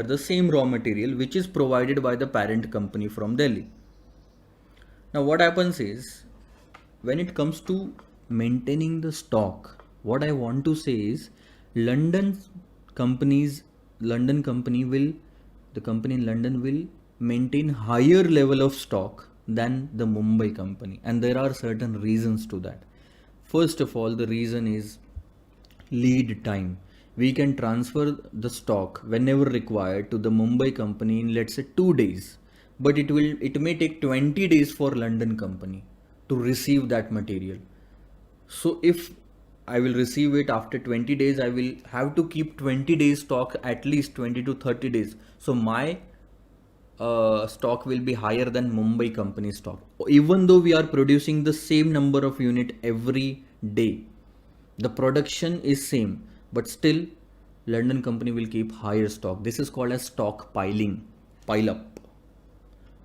the same raw material which is provided by the parent company from Delhi. Now, what happens is, when it comes to maintaining the stock, what I want to say is, London companies, London company will, the company in London will maintain higher level of stock than the Mumbai company, and there are certain reasons to that. First of all, the reason is lead time. We can transfer the stock whenever required to the Mumbai company in, let's say, 2 days, but it may take 20 days for London company to receive that material. So if I will receive it after 20 days, I will have to keep 20 days stock, at least 20 to 30 days. So my stock will be higher than Mumbai company stock, even though we are producing the same number of unit every day. The production is same, but still London company will keep higher stock. This is called as stockpiling, pile up.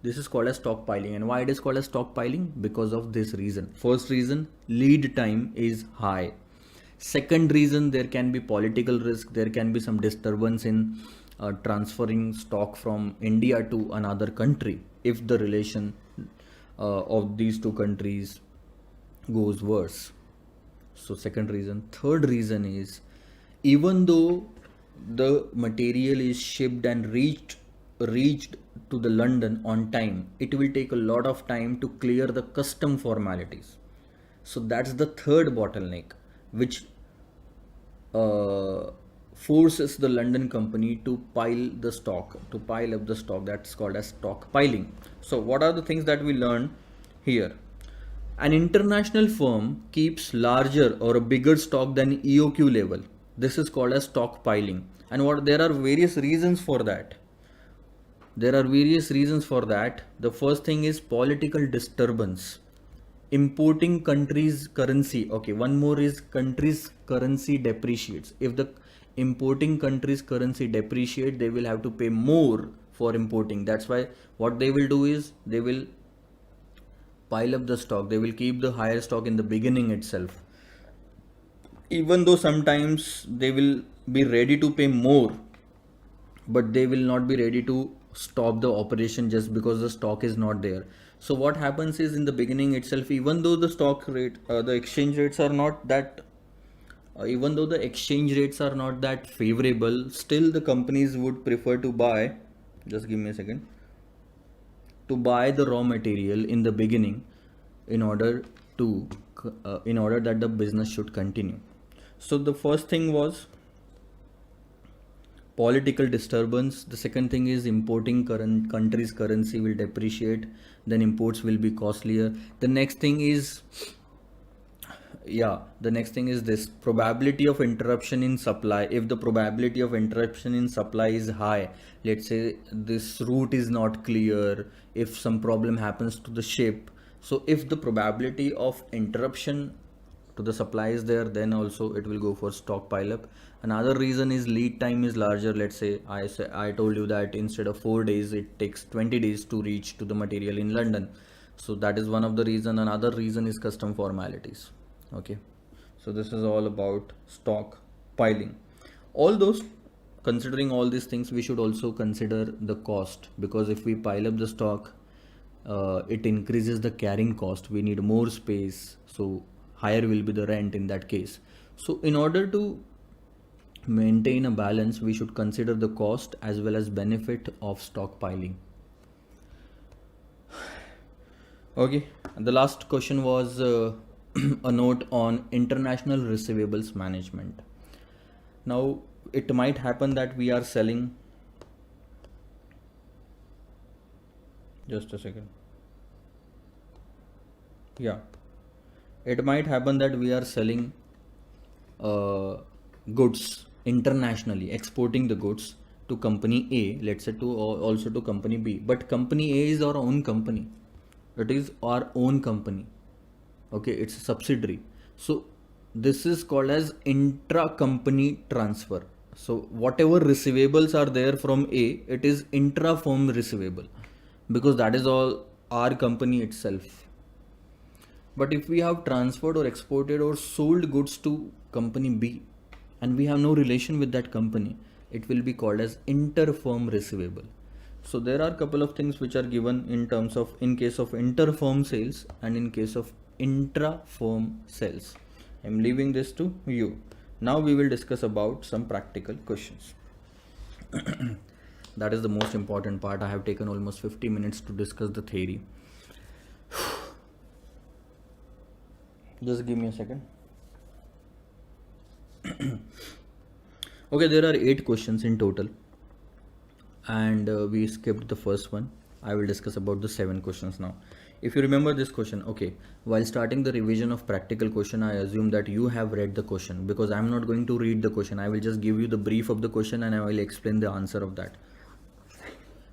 This is called as stockpiling. And why it is called as stockpiling? Because of this reason. First reason, lead time is high. Second reason, there can be political risk. There can be some disturbance in transferring stock from India to another country if the relation of these two countries goes worse. So second reason. Third reason is, even though the material is shipped and reached to the London on time, it will take a lot of time to clear the custom formalities. So that's the third bottleneck, which forces the London company to pile up the stock. That's called as stockpiling. So what are the things that we learn here? An international firm keeps larger or a bigger stock than EOQ level. This is called as stockpiling. And there are various reasons for that. The first thing is political disturbance. Importing country's currency. Okay, one more is country's currency depreciates. If the importing country's currency depreciate, they will have to pay more for importing. That's why what they will do is, they will pile up the stock. They will keep the higher stock in the beginning itself, even though sometimes they will be ready to pay more, but they will not be ready to stop the operation just because the stock is not there. So what happens is, in the beginning itself, even though the stock rate the exchange rates are not that even though the exchange rates are not that favorable, still the companies would prefer to buy, just give me a second, to buy the raw material in the beginning in order that the business should continue. So the first thing was political disturbance. The second thing is, importing country's currency will depreciate, then imports will be costlier. The next thing is this probability of interruption in supply. If the probability of interruption in supply is high, let's say this route is not clear, if some problem happens to the ship, so if the probability of interruption to the supply is there, then also it will go for stockpile up. Another reason is lead time is larger. Let's say I told you that instead of 4 days, it takes 20 days to reach to the material in London. So that is one of the reason. Another reason is custom formalities. Okay, so this is all about stock piling. All those, considering all these things, we should also consider the cost, because if we pile up the stock, it increases the carrying cost. We need more space, so higher will be the rent in that case. So in order to maintain a balance, we should consider the cost as well as benefit of stockpiling. Okay, the last question was a note on international receivables management. Now, it might happen that we are selling, just a second. Yeah, it might happen that we are selling goods internationally, exporting the goods to company A, let's say to also to company B. But company A is our own company. It is our own company. Okay, it's a subsidiary. So this is called as intra-company transfer. So whatever receivables are there from A, it is intra-firm receivable because that is all our company itself. But if we have transferred or exported or sold goods to company B and we have no relation with that company, it will be called as inter-firm receivable. So there are a couple of things which are given in terms of in case of inter-firm sales and in case of intra-firm sales. I'm leaving this to you. Now we will discuss about some practical questions. That is the most important part. I have taken almost 50 minutes to discuss the theory. Just give me a second. Okay, there are 8 questions in total and we skipped the first one. I will discuss about the 7 questions now. If you remember this question, okay, while starting the revision of practical question, I assume that you have read the question because I'm not going to read the question. I will just give you the brief of the question and I will explain the answer of that.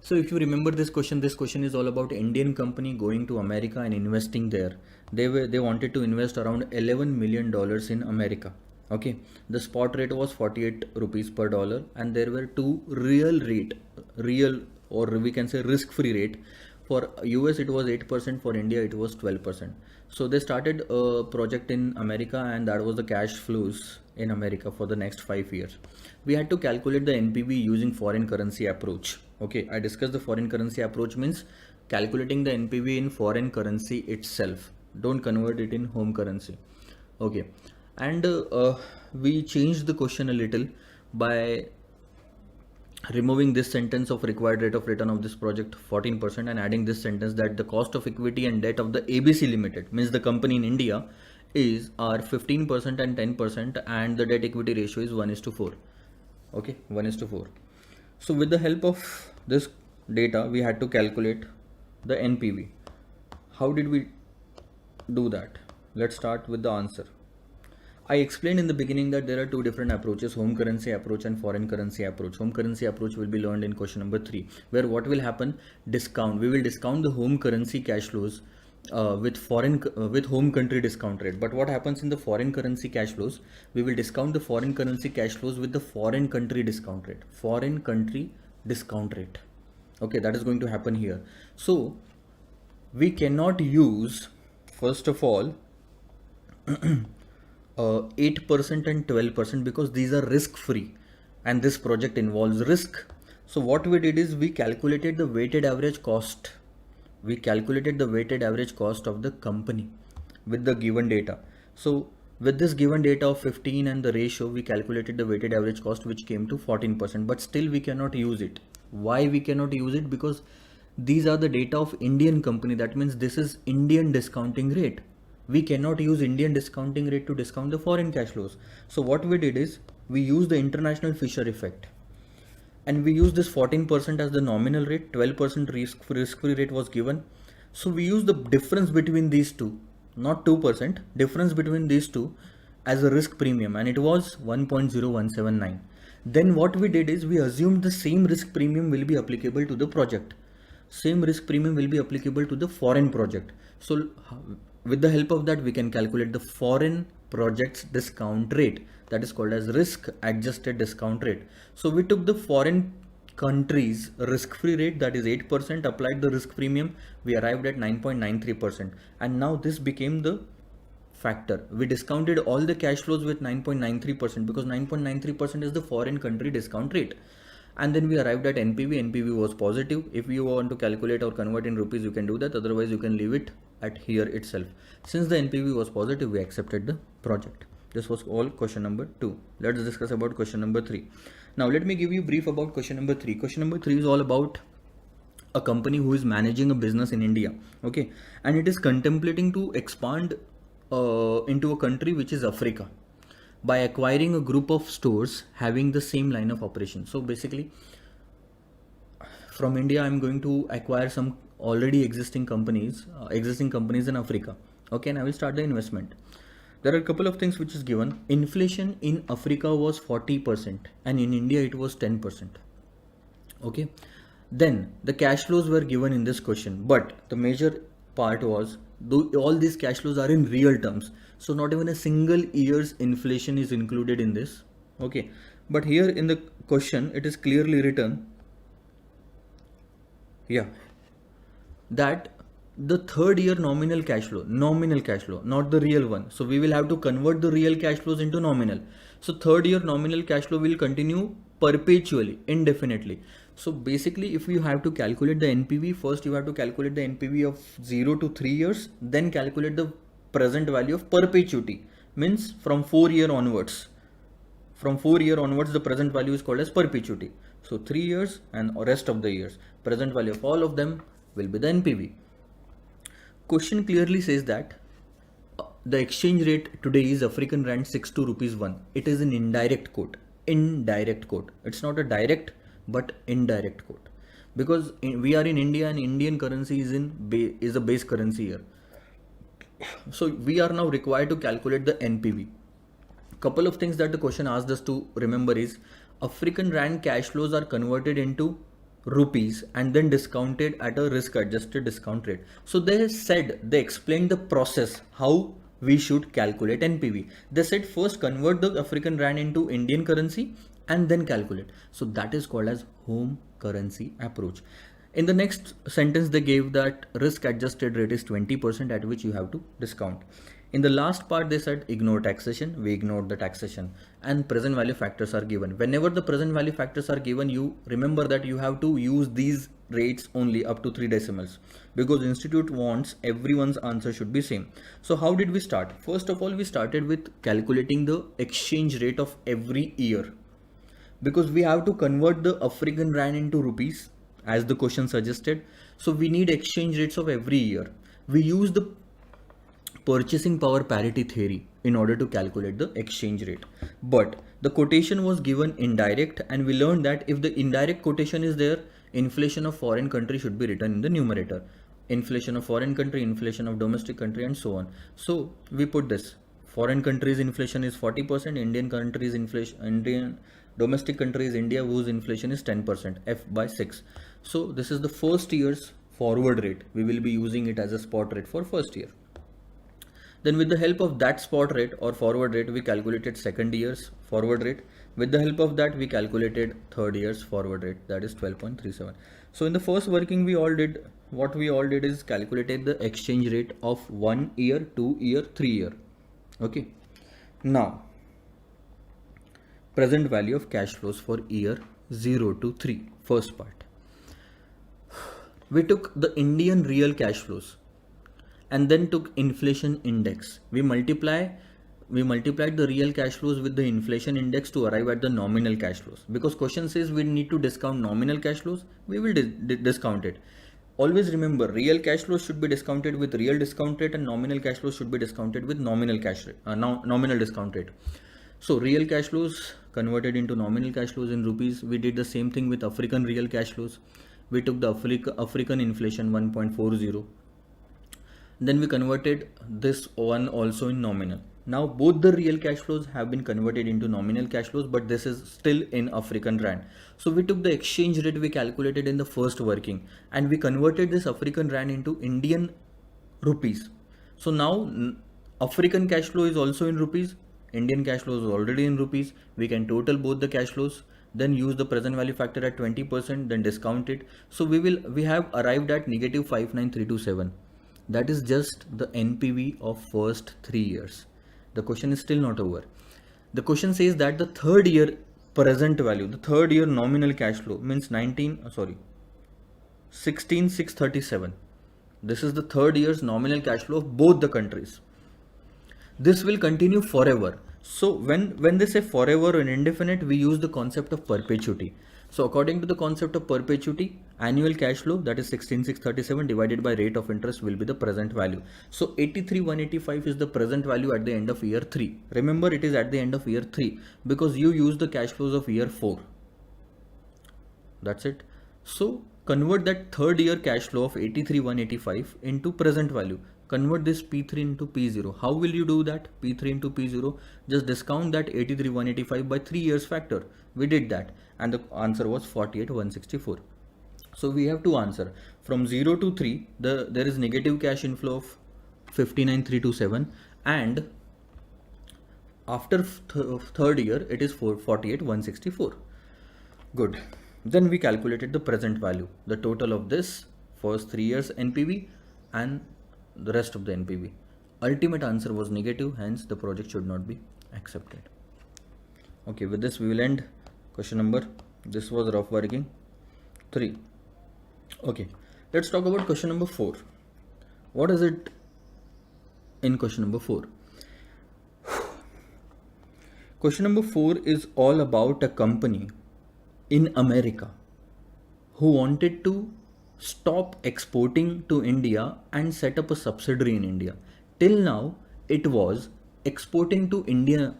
So if you remember this question is all about Indian company going to America and investing there. They wanted to invest around $11 million in America. Okay, the spot rate was 48 rupees per dollar and there were two real or we can say risk-free rate. For US it was 8%, for India it was 12%. So they started a project in America and that was the cash flows in America for the next 5 years. We had to calculate the NPV using foreign currency approach. Okay, I discussed the foreign currency approach means calculating the NPV in foreign currency itself. Don't convert it in home currency. Okay, and we changed the question a little by removing this sentence of required rate of return of this project 14% and adding this sentence that the cost of equity and debt of the ABC Limited means the company in India is are 15% and 10% and the debt equity ratio is 1:4. Okay, 1:4. So with the help of this data we had to calculate the NPV. How did we do that? Let's start with the answer. I explained in the beginning that there are two different approaches, home currency approach and foreign currency approach. Home currency approach will be learned in question number 3, where what will happen, we will discount the home currency cash flows with home country discount rate. But what happens in the foreign currency cash flows, we will discount the foreign currency cash flows with the foreign country discount rate. Foreign country discount rate. Okay, that is going to happen here. So we cannot use, first of all, 8% and 12% because these are risk free and this project involves risk. So what we did is we calculated the weighted average cost. We calculated the weighted average cost of the company with the given data. So with this given data of 15 and the ratio, we calculated the weighted average cost which came to 14%, but still we cannot use it. Why we cannot use it? Because these are the data of Indian company. That means this is Indian discounting rate. We cannot use Indian discounting rate to discount the foreign cash flows. So what we did is we used the international Fisher effect and we used this 14% as the nominal rate, 12% risk-free rate was given. So we used the difference between these two, not 2%, difference between these two as a risk premium, and it was 1.0179. Then what we did is we assumed the same risk premium will be applicable to the project. Same risk premium will be applicable to the foreign project. So with the help of that we can calculate the foreign project's discount rate, that is called as risk adjusted discount rate. So we took the foreign country's risk-free rate, that is 8%, applied the risk premium, we arrived at 9.93%, and now this became the factor. We discounted all the cash flows with 9.93% because 9.93% is the foreign country discount rate. And then we arrived at NPV. NPV was positive. If you want to calculate or convert in rupees, you can do that. Otherwise, you can leave it at here itself. Since the NPV was positive, we accepted the project. This was all question number 2. Let's discuss about question number 3. Now, let me give you a brief about question number 3. Question number 3 is all about a company who is managing a business in India, okay, and it is contemplating to expand into a country which is Africa by acquiring a group of stores having the same line of operation. So basically, from India, I'm going to acquire some already existing companies in Africa, okay, and I will start the investment. There are a couple of things which is given. Inflation in Africa was 40% and in India it was 10%. Okay. Then the cash flows were given in this question, but the major part was all these cash flows are in real terms. So not even a single year's inflation is included in this. Okay. But here in the question, it is clearly written, yeah, that the third year nominal cash flow, not the real one. So we will have to convert the real cash flows into nominal. So third year nominal cash flow will continue perpetually, indefinitely. So basically, if you have to calculate the NPV, first you have to calculate the NPV of 0 to 3 years, then calculate the present value of perpetuity, means from 4 year onwards. From 4 year onwards, the present value is called as perpetuity. So 3 years and rest of the years, present value of all of them will be the NPV. Question clearly says that the exchange rate today is African rand 6 to rupees 1. It is an indirect quote. It's not a direct but indirect quote, because we are in India and Indian currency is a base currency here. So we are now required to calculate the NPV. Couple of things that the question asked us to remember is African rand cash flows are converted into rupees and then discounted at a risk adjusted discount rate. So they explained the process how we should calculate NPV. They said first convert the African rand into Indian currency and then calculate. So that is called as home currency approach. In the next sentence, they gave that risk adjusted rate is 20% at which you have to discount. In the last part, they said ignore taxation. We ignored the taxation, and present value factors are given. Whenever the present value factors are given, you remember that you have to use these rates only up to 3 decimals, because institute wants everyone's answer should be same. So how did we start? First of all, we started with calculating the exchange rate of every year, because we have to convert the African rand into rupees as the question suggested. So we need exchange rates of every year. We use the purchasing power parity theory in order to calculate the exchange rate. But the quotation was given indirect, and we learned that if the indirect quotation is there, inflation of foreign country should be written in the numerator. Inflation of foreign country, inflation of domestic country, and so on. So we put this. Foreign countries inflation is 40%, Indian countries inflation, domestic country is India, whose inflation is 10%, F by 6. So this is the first year's forward rate. We will be using it as a spot rate for first year. Then with the help of that spot rate or forward rate, we calculated second year's forward rate. With the help of that, we calculated third year's forward rate, that is 12.37. So in the first working, what we all did is calculated the exchange rate of 1 year, 2 year, 3 year. Okay. Now, present value of cash flows for year 0 to 3, first part. We took the Indian real cash flows and then took inflation index. We multiplied the real cash flows with the inflation index to arrive at the nominal cash flows. Because question says we need to discount nominal cash flows, we will discount it. Always remember, real cash flows should be discounted with real discount rate, and nominal cash flows should be discounted with nominal nominal discount rate. So real cash flows converted into nominal cash flows in rupees. We did the same thing with African real cash flows. We took the African inflation 1.40. Then we converted this one also in nominal. Now both the real cash flows have been converted into nominal cash flows, but this is still in African rand. So we took the exchange rate we calculated in the first working, and we converted this African rand into Indian rupees. So now African cash flow is also in rupees, Indian cash flow is already in rupees. We can total both the cash flows, then use the present value factor at 20%, then discount it. So we have arrived at negative 59327. That is just the NPV of first 3 years. The question is still not over. The question says that the third year present value, the third year nominal cash flow means 16,637. This is the third year's nominal cash flow of both the countries. This will continue forever. So when they say forever and indefinite, we use the concept of perpetuity. So according to the concept of perpetuity, annual cash flow, that is 16,637 divided by rate of interest, will be the present value. So 83,185 is the present value at the end of year 3. Remember, it is at the end of year 3 because you use the cash flows of year 4. That's it. So convert that third year cash flow of 83,185 into present value. Convert this P3 into P0. How will you do that? P3 into P0. Just discount that 83,185 by 3 years factor. We did that and the answer was 48,164. So we have to answer from 0 to 3. There is negative cash inflow of 59,327 and after third year it is 48,164. Good. Then we calculated the present value, the total of this first 3 years NPV and the rest of the NPV. Ultimate answer was negative, hence the project should not be accepted. Okay, with this we will end question number, this was rough working 3. Okay, let's talk about question number 4. What is it in question number 4? Question number 4 is all about a company in America who wanted to stop exporting to India and set up a subsidiary in India. Till now it was exporting to India,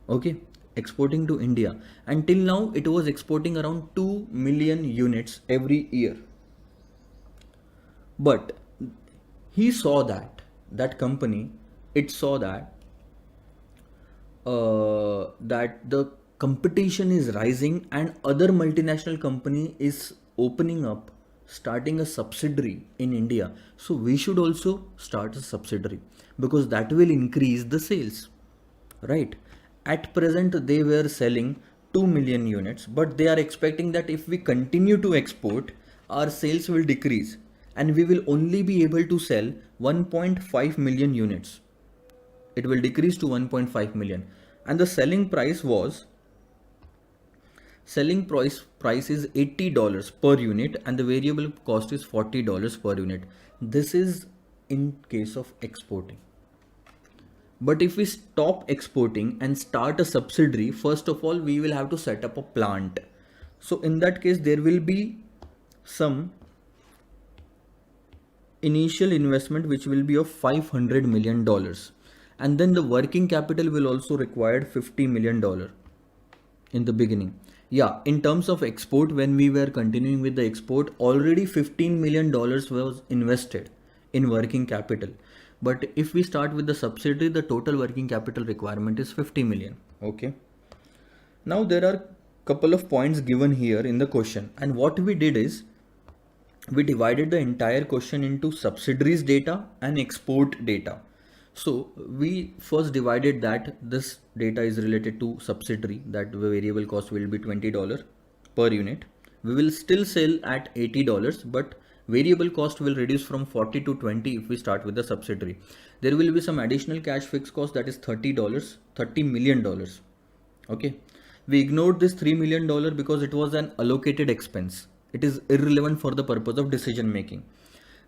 okay, exporting to India, and till now it was exporting around 2 million units every year. But he saw that company, it saw that the competition is rising and other multinational company is opening up, starting a subsidiary in India. So we should also start a subsidiary because that will increase the sales, right? At present they were selling 2 million units, but they are expecting that if we continue to export, our sales will decrease and we will only be able to sell 1.5 million units. It will decrease to 1.5 million and the selling price is $80 per unit and the variable cost is $40 per unit. This is in case of exporting. But if we stop exporting and start a subsidiary, first of all we will have to set up a plant. So in that case there will be some initial investment which will be of $500 million, and then the working capital will also require $50 million in the beginning. Yeah, in terms of export, when we were continuing with the export, already $15 million was invested in working capital. But if we start with the subsidiary, the total working capital requirement is 50 million. Okay. Now there are couple of points given here in the question, and what we did is we divided the entire question into subsidiaries data and export data. So we first divided that this data is related to subsidiary, that the variable cost will be $20 per unit. We will still sell at $80, but variable cost will reduce from 40 to 20 if we start with the subsidiary. There will be some additional cash fixed cost, that is $30 million. Okay. We ignored this $3 million because it was an allocated expense. It is irrelevant for the purpose of decision making.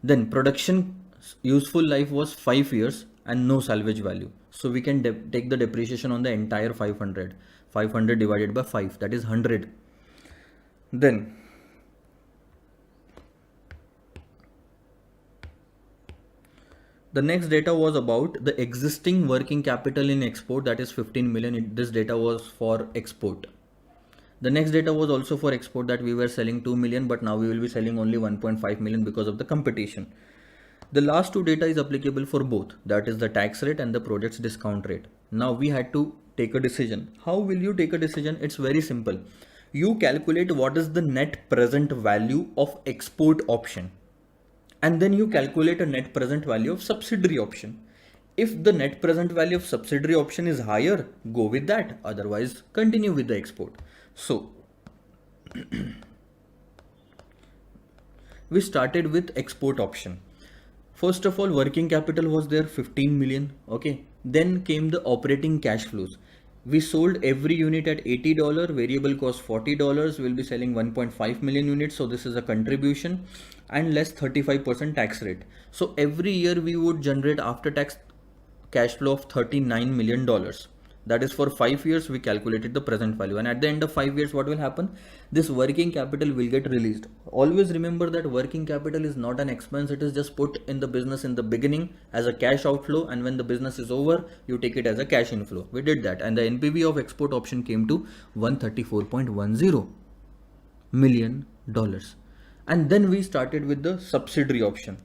Then production useful life was 5 years and no salvage value. So we can take the depreciation on the entire 500. 500 divided by 5, that is 100. Then the next data was about the existing working capital in export, that is 15 million. This data was for export. The next data was also for export, that we were selling 2 million, but now we will be selling only 1.5 million because of the competition. The last two data is applicable for both, that is the tax rate and the project's discount rate. Now we had to take a decision. How will you take a decision? It's very simple. You calculate what is the net present value of export option, and then you calculate a net present value of subsidiary option. If the net present value of subsidiary option is higher, go with that. Otherwise, continue with the export. So we started with export option. First of all, working capital was there 15 million. Okay. Then came the operating cash flows. We sold every unit at $80, variable cost $40. We'll be selling 1.5 million units. So this is a contribution and less 35% tax rate. So every year we would generate after tax cash flow of $39 million. That is for 5 years we calculated the present value, and at the end of 5 years what will happen? This working capital will get released. Always remember that working capital is not an expense, it is just put in the business in the beginning as a cash outflow, and when the business is over you take it as a cash inflow. We did that, and the NPV of export option came to $134.10 million. And then we started with the subsidiary option.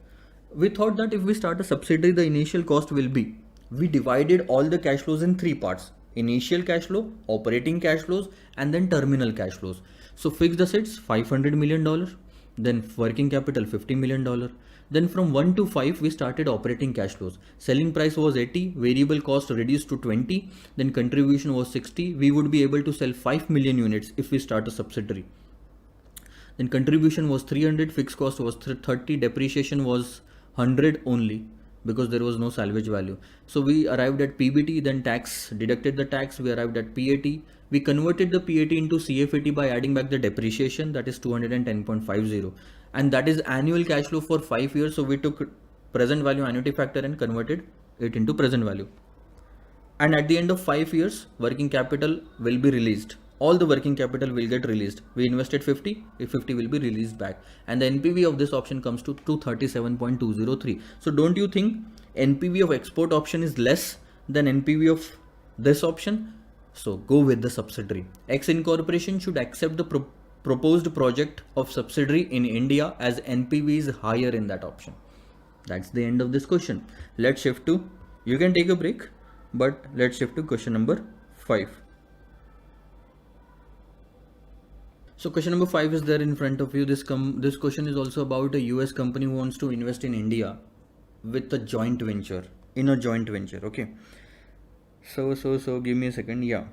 We thought that if we start a subsidiary, the initial cost will be, we divided all the cash flows in three parts: initial cash flow, operating cash flows, and then terminal cash flows. So fixed assets $500 million, then working capital $50 million. Then from 1 to 5 we started operating cash flows. Selling price was 80, variable cost reduced to 20, then contribution was 60. We would be able to sell 5 million units if we start a subsidiary. Then contribution was 300, fixed cost was 30, depreciation was 100 only because there was no salvage value. So we arrived at PBT, then tax, deducted the tax, we arrived at PAT. We converted the PAT into CFAT by adding back the depreciation, that is 210.50, and that is annual cash flow for 5 years. So we took present value annuity factor and converted it into present value. And at the end of 5 years, working capital will be released. All the working capital will get released. We invested 50, if 50 will be released back. And the NPV of this option comes to 237.203. So don't you think NPV of export option is less than NPV of this option? So go with the subsidiary. X Incorporation should accept the proposed project of subsidiary in India as NPV is higher in that option. That's the end of this question. Let's shift to, you can take a break, but let's shift to question number 5. So question number 5 is there in front of you. This question is also about a US company who wants to invest in India with a joint venture, in a joint venture. Okay. So give me a second. Yeah.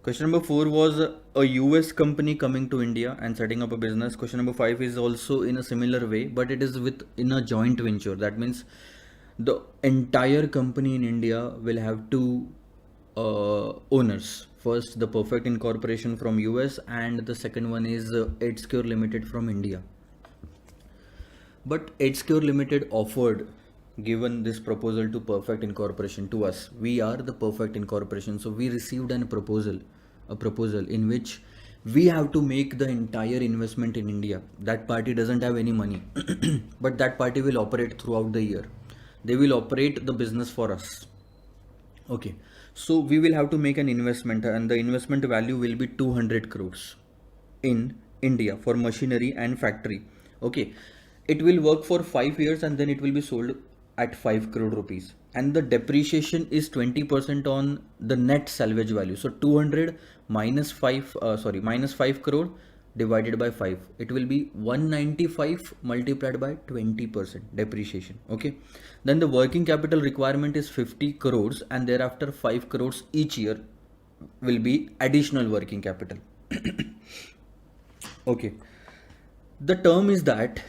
Question number 4 was a US company coming to India and setting up a business. Question number 5 is also in a similar way, but it is in a joint venture. That means the entire company in India will have two owners. First, the Perfect Incorporation from US, and the second one is EdSecure Limited from India. But EdSecure Limited offered, given this proposal to Perfect Incorporation to us, we are the Perfect Incorporation, so we received a proposal in which we have to make the entire investment in India. That party doesn't have any money, but that party will operate throughout the year. They will operate the business for us. Okay. So we will have to make an investment, and the investment value will be 200 crores in India for machinery and factory. Okay. It will work for 5 years and then it will be sold at 5 crore rupees. And the depreciation is 20% on the net salvage value. So 200 minus 5 crore divided by 5. It will be 195 multiplied by 20% depreciation. Okay. Then the working capital requirement is 50 crores, and thereafter 5 crores each year will be additional working capital. Okay. The term is that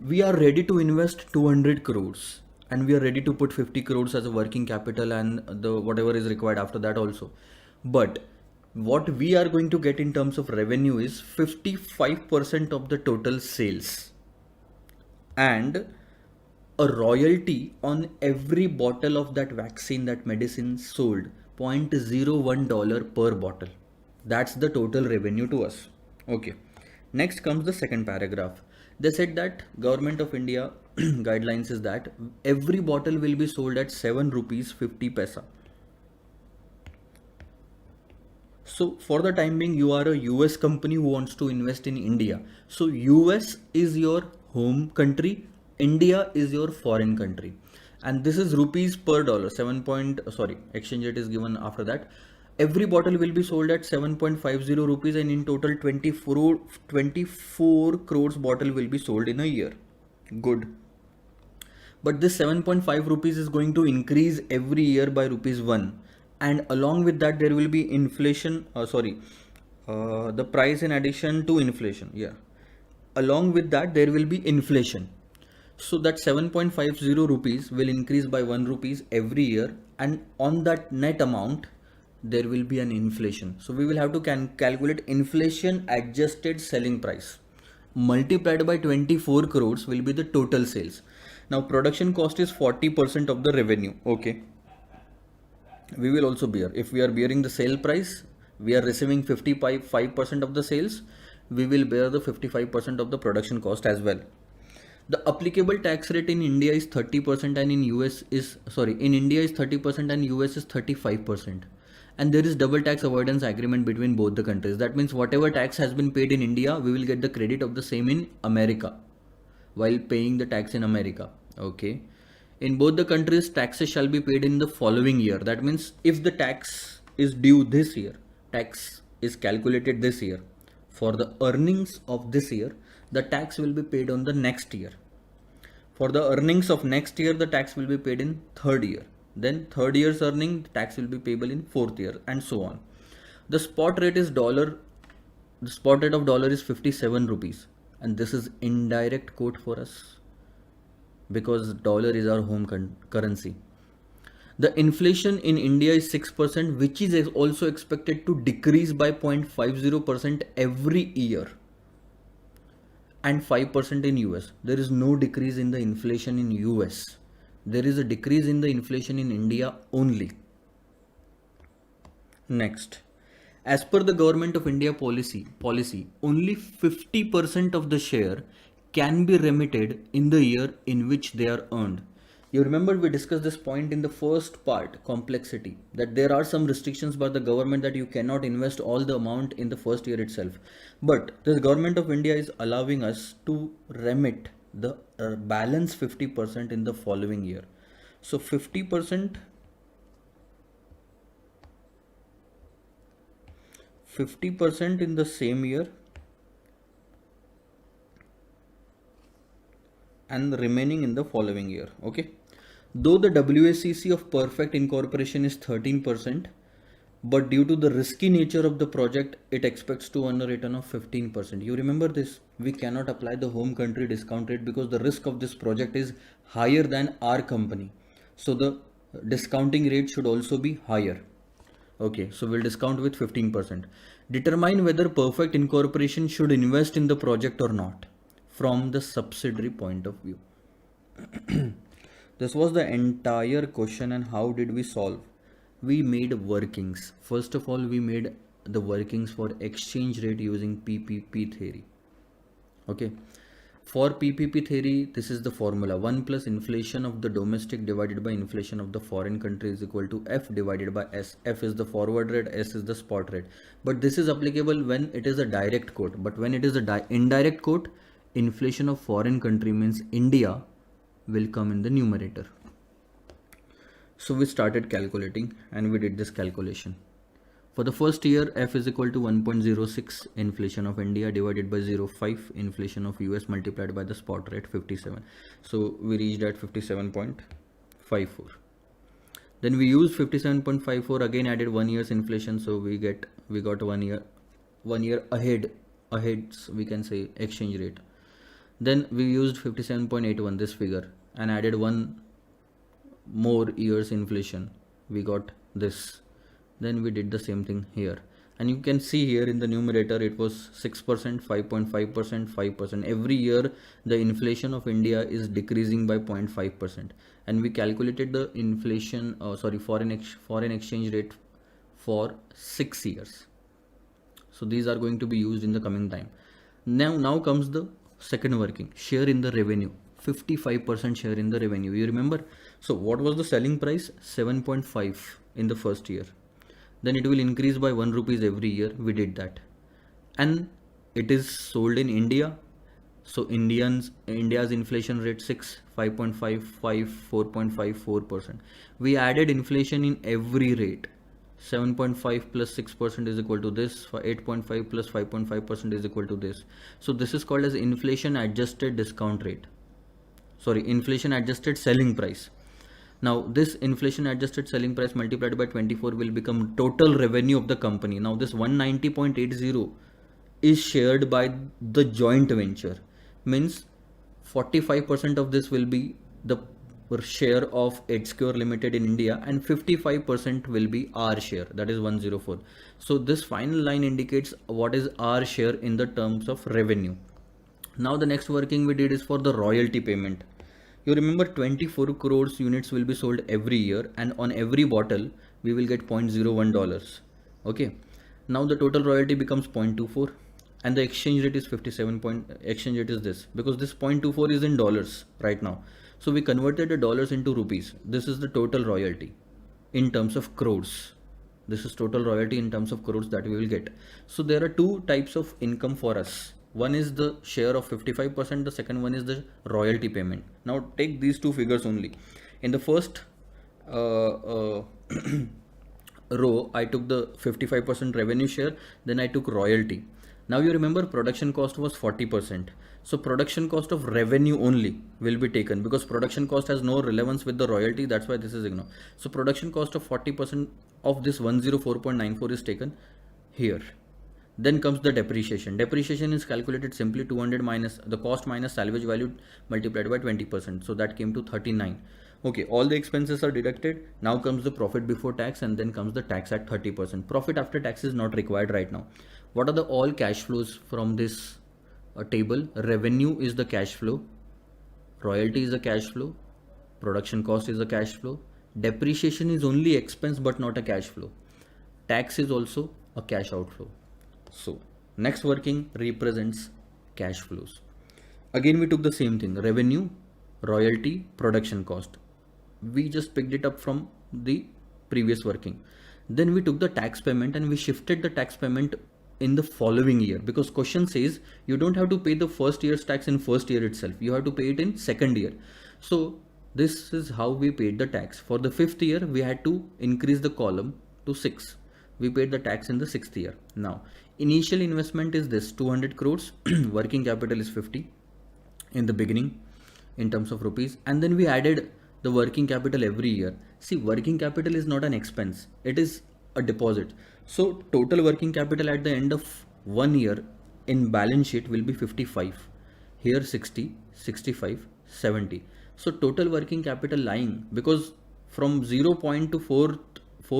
we are ready to invest 200 crores and we are ready to put 50 crores as a working capital and the whatever is required after that also. But what we are going to get in terms of revenue is 55% of the total sales and a royalty on every bottle of that vaccine, that medicine sold, $0.01 per bottle. That's the total revenue to us. Okay. Next comes the second paragraph. They said that Government of India guidelines is that every bottle will be sold at 7 rupees 50 paisa. So for the time being, you are a US company who wants to invest in India. So US is your home country, India is your foreign country. And this is rupees per dollar, exchange rate is given after that. Every bottle will be sold at 7.50 rupees, and in total 24 crores bottle will be sold in a year. Good. But this 7.5 rupees is going to increase every year by rupees 1. And along with that, there will be inflation, the price in addition to inflation. Yeah. Along with that, there will be inflation. So that 7.50 rupees will increase by 1 rupees every year. And on that net amount, there will be an inflation. So we will have to calculate inflation adjusted selling price. Multiplied by 24 crores will be the total sales. Now production cost is 40% of the revenue. Okay. we will also bear. If we are bearing the sale price, we are receiving 55% of the sales, we will bear the 55% of the production cost as well. The applicable tax rate in India is 30% and in India is 30% and US is 35%. And there is double tax avoidance agreement between both the countries. That means whatever tax has been paid in India, we will get the credit of the same in America while paying the tax in America. Okay. In both the countries, taxes shall be paid in the following year. That means if the tax is due this year, tax is calculated this year. For the earnings of this year, the tax will be paid on the next year. For the earnings of next year, the tax will be paid in third year. Then third year's earning, tax will be payable in fourth year, and so on. The spot rate is dollar. The spot rate of dollar is 57 rupees, and this is indirect quote for us because dollar is our home currency. The inflation in India is 6%, which is also expected to decrease by 0.50% every year, and 5% in US. There is no decrease in the inflation in US. There is a decrease in the inflation in India only. Next, as per the Government of India policy, only 50% of the share can be remitted in the year in which they are earned. You remember we discussed this point in the first part, complexity, that there are some restrictions by the government that you cannot invest all the amount in the first year itself. But the Government of India is allowing us to remit the balance 50% in the following year. So 50% in the same year and remaining in the following year. Okay. Though the WACC of perfect incorporation is 13%, but due to the risky nature of the project, it expects to earn a return of 15%. You remember this? We cannot apply the home country discount rate because the risk of this project is higher than our company. So the discounting rate should also be higher. Okay, so we'll discount with 15%. Determine whether perfect incorporation should invest in the project or not from the subsidiary point of view. This was the entire question. And how did we solve? We made workings. First of all, we made the workings for exchange rate using PPP theory. Okay. For PPP theory, this is the formula: 1 plus inflation of the domestic divided by inflation of the foreign country is equal to F divided by S. F is the forward rate, S is the spot rate. But this is applicable when it is a direct quote. But when it is a indirect quote, inflation of foreign country means India will come in the numerator. So we started calculating and we did this calculation. For the first year, F is equal to 1.06 inflation of India divided by 0.5 inflation of US multiplied by the spot rate 57. So we reached at 57.54. Then we used 57.54, again added 1 year's inflation. So we got 1 year ahead we can say exchange rate. Then we used 57.81, this figure, and added 1 more year's inflation. We got this. Then we did the same thing here. And you can see here in the numerator, it was 6%, 5.5%, 5%. Every year, the inflation of India is decreasing by 0.5%. And we calculated the inflation, foreign exchange rate for 6 years. So these are going to be used in the coming time. Now comes the second working, share in the revenue. 55% share in the revenue. You remember? So what was the selling price? 7.5 in the first year. Then it will increase by 1 rupees every year. We did that. And it is sold in India. So India's inflation rate 6, 5.5, 5, 4.54%. We added inflation in every rate. 7.5 plus 6% is equal to this. 8.5 plus 5.5% is equal to this. So this is called as inflation adjusted discount rate. Inflation adjusted selling price. Now this inflation adjusted selling price multiplied by 24 will become total revenue of the company. Now this 190.80 is shared by the joint venture. Means 45% of this will be the share of EdSecure Limited in India and 55% will be our share, that is 104. So this final line indicates what is our share in the terms of revenue. Now the next working we did is for the royalty payment. You remember 24 crores units will be sold every year, and on every bottle we will get $0.01. Okay, now the total royalty becomes 0.24, and the exchange rate is 57 point, exchange rate is this, because this 0.24 is in dollars right now. So we converted the dollars into rupees. This is the total royalty in terms of crores. This is total royalty in terms of crores that we will get. So there are two types of income for us. One is the share of 55%, the second one is the royalty payment. Now take these two figures only. In the first row, I took the 55% revenue share, then I took royalty. Now you remember production cost was 40%. So production cost of revenue only will be taken, because production cost has no relevance with the royalty. That's why this is ignored. So production cost of 40% of this 104.94 is taken here. Then comes the depreciation. Depreciation is calculated simply 200 minus the cost minus salvage value multiplied by 20%. So that came to 39. Okay, all the expenses are deducted. Now comes the profit before tax, and then comes the tax at 30%. Profit after tax is not required right now. What are the all cash flows from this table? Revenue is the cash flow, royalty is a cash flow, production cost is a cash flow, depreciation is only expense but not a cash flow, tax is also a cash outflow. So next working represents cash flows. Again we took the same thing, revenue, royalty, production cost. We just picked it up from the previous working. Then we took the tax payment and we shifted the tax payment in the following year, because question says you don't have to pay the first year's tax in first year itself, you have to pay it in second year. So this is how we paid the tax. For the fifth year we had to increase the column to 6. We paid the tax in the sixth year. Now initial investment is this 200 crores, working capital is 50 in the beginning in terms of rupees, and then we added the working capital every year. See, working capital is not an expense, it is a deposit. So total working capital at the end of 1 year in balance sheet will be 55, here 60, 65, 70. So total working capital lying, because from 0 point to 4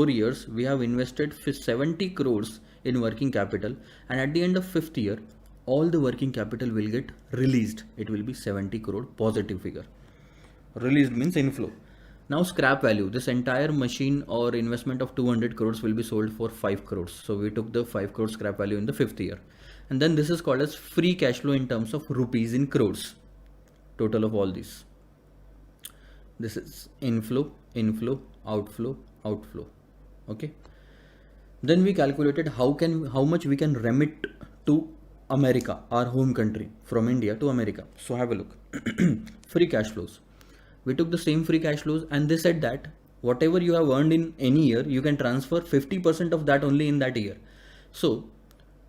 years we have invested 70 crores in working capital, and at the end of 5th year all the working capital will get released. It will be 70 crore positive figure. Released means inflow. Now scrap value, this entire machine or investment of 200 crores will be sold for 5 crores. So we took the 5 crore scrap value in the 5th year. And then this is called as free cash flow in terms of rupees in crores. Total of all these. This is inflow, inflow, outflow, outflow. Okay. Then we calculated how much we can remit to America, our home country, from India to America. So have a look. Free cash flows. We took the same free cash flows, and they said that whatever you have earned in any year, you can transfer 50% of that only in that year. So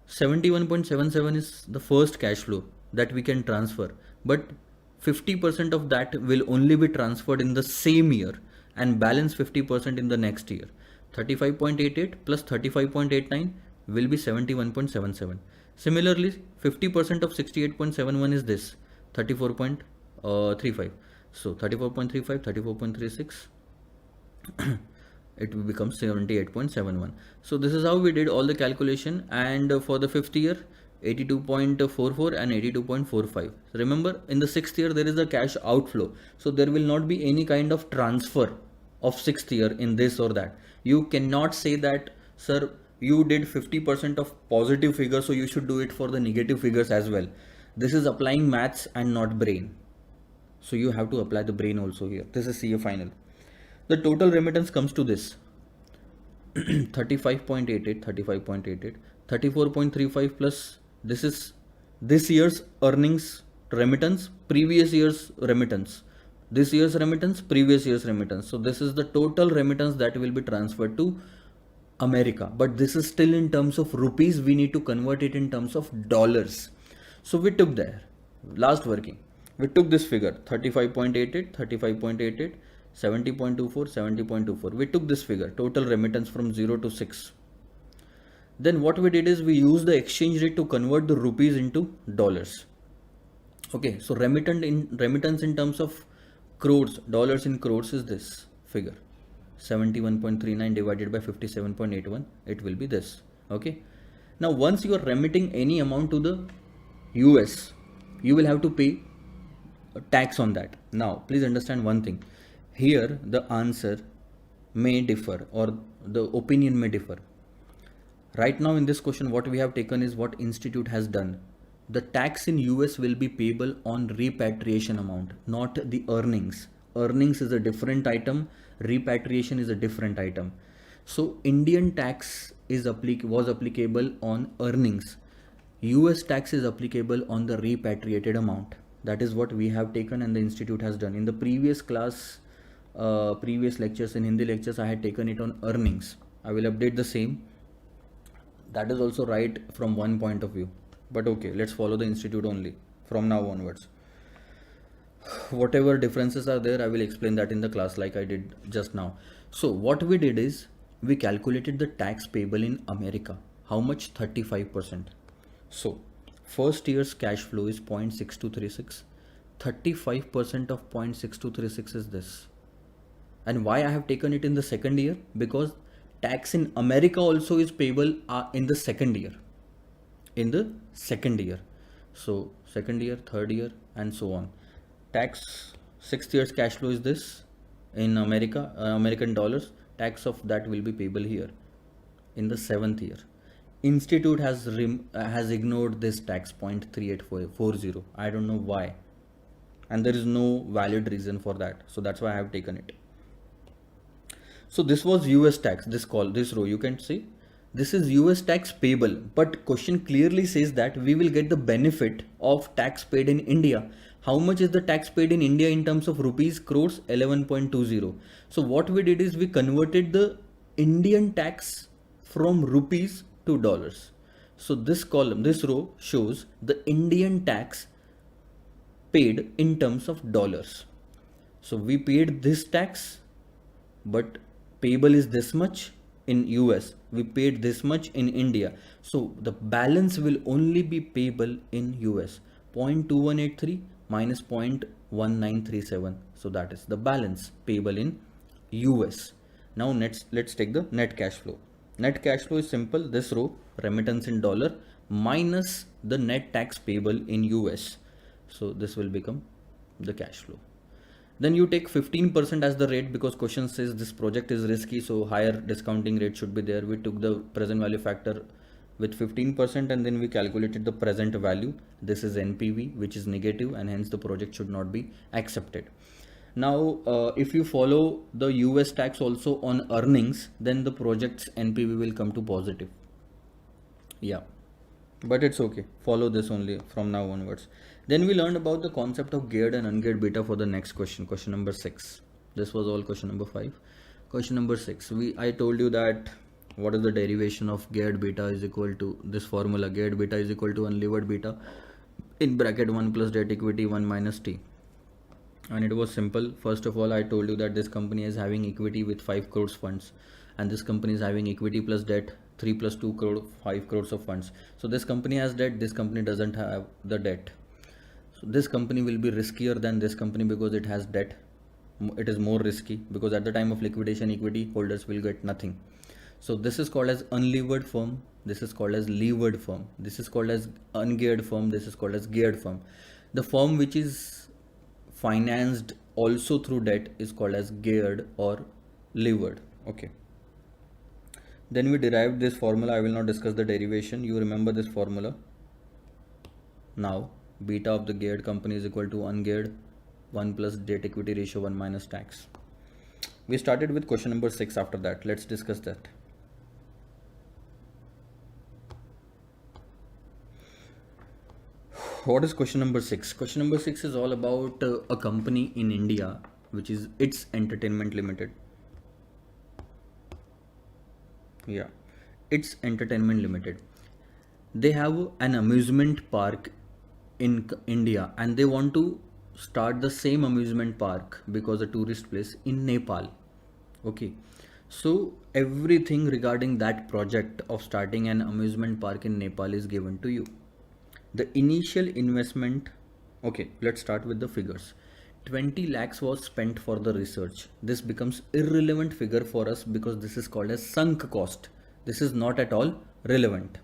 71.77 is the first cash flow that we can transfer, but 50% of that will only be transferred in the same year, and balance 50% in the next year. 35.88 plus 35.89 will be 71.77. Similarly, 50% of 68.71 is this 34.35. So 34.35, 34.36, it will become 78.71. So this is how we did all the calculation, and for the 5th year 82.44 and 82.45. Remember, in the 6th year there is a cash outflow, so there will not be any kind of transfer of 6th year in this or that. You cannot say that, sir, you did 50% of positive figures, so you should do it for the negative figures as well. This is applying maths and not brain. So you have to apply the brain also here. This is CA final. The total remittance comes to this 35.88, 35.88, 34.35 plus this is this year's earnings remittance, previous year's remittance, this year's remittance, previous year's remittance. So this is the total remittance that will be transferred to America, but this is still in terms of rupees. We need to convert it in terms of dollars. So we took there last working. We took this figure 35.88, 35.88, 70.24, 70.24. We took this figure, total remittance from 0 to 6. Then what we did is we used the exchange rate to convert the rupees into dollars. Okay, so remittance in terms of crores, dollars in crores is this figure 71.39 divided by 57.81. It will be this. Okay. Now once you are remitting any amount to the US, you will have to pay tax on that. Now please understand one thing here, the answer may differ, or the opinion may differ. Right now in this question, what we have taken is what institute has done. The tax in US will be payable on repatriation amount, not the earnings. Earnings is a different item, repatriation is a different item. So Indian tax is was applicable on earnings. US tax is applicable on the repatriated amount. That is what we have taken and the institute has done. In the previous class, previous lectures, in Hindi lectures, I had taken it on earnings. I will update the same. That is also right from one point of view. But okay, let's follow the institute only from now onwards. Whatever differences are there, I will explain that in the class like I did just now. So what we did is we calculated the tax payable in America. How much? 35%. So first year's cash flow is 0.6236. 35% of 0.6236 is this. And why I have taken it in the second year? Because tax in America also is payable in the second year. In the second year. So second year, third year, and so on. Tax, 6th year's cash flow is this in America, American dollars. Tax of that will be payable here in the 7th year. Institute has ignored this tax 0.3840. I don't know why, and there is no valid reason for that. So that's why I have taken it. So this was US tax. This row you can see this is US tax payable, but question clearly says that we will get the benefit of tax paid in India. How much is the tax paid in India in terms of rupees? Crores, 11.20. So what we did is we converted the Indian tax from rupees to dollars. So this row shows the Indian tax paid in terms of dollars. So we paid this tax, but payable is this much in US. We paid this much in India. So the balance will only be payable in US. 0.2183 minus 0.1937. So that is the balance payable in US. Now let's take the net cash flow. Net cash flow is simple. This row, remittance in dollar minus the net tax payable in US. So this will become the cash flow. Then you take 15% as the rate because question says this project is risky, so higher discounting rate should be there. We took the present value factor with 15% and then we calculated the present value. This is NPV, which is negative, and hence the project should not be accepted. Now, if you follow the US tax also on earnings, then the project's NPV will come to positive. Yeah, but it's okay. Follow this only from now onwards. Then we learned about the concept of geared and ungeared beta for the next question number 6. This was all question number 5. Question number 6. I told you that what is the derivation of geared beta is equal to this formula. Geared beta is equal to unlevered beta in bracket 1 plus debt equity 1 minus T. And it was simple. First of all, I told you that this company is having equity with 5 crores funds, and this company is having equity plus debt 3 plus 2 crore 5 crores of funds. So this company has debt, this company doesn't have the debt. So this company will be riskier than this company because it has debt. It is more risky because at the time of liquidation, equity holders will get nothing. So this is called as unlevered firm. This is called as levered firm. This is called as ungeared firm. This is called as geared firm. The firm which is financed also through debt is called as geared or levered. Okay. Then we derived this formula. I will not discuss the derivation. You remember this formula. Now, beta of the geared company is equal to ungeared 1 plus debt equity ratio 1 minus tax. We started with question number 6 after that. Let's discuss that. What is question number 6? Question number 6 is all about a company in India, which is It's Entertainment Limited. Yeah, It's Entertainment Limited. They have an amusement park in India and they want to start the same amusement park because a tourist place in Nepal. Okay, so everything regarding that project of starting an amusement park in Nepal is given to you. The initial investment, okay, let's start with the figures. 20 lakhs was spent for the research. This becomes irrelevant figure for us because this is called as sunk cost. This is not at all relevant.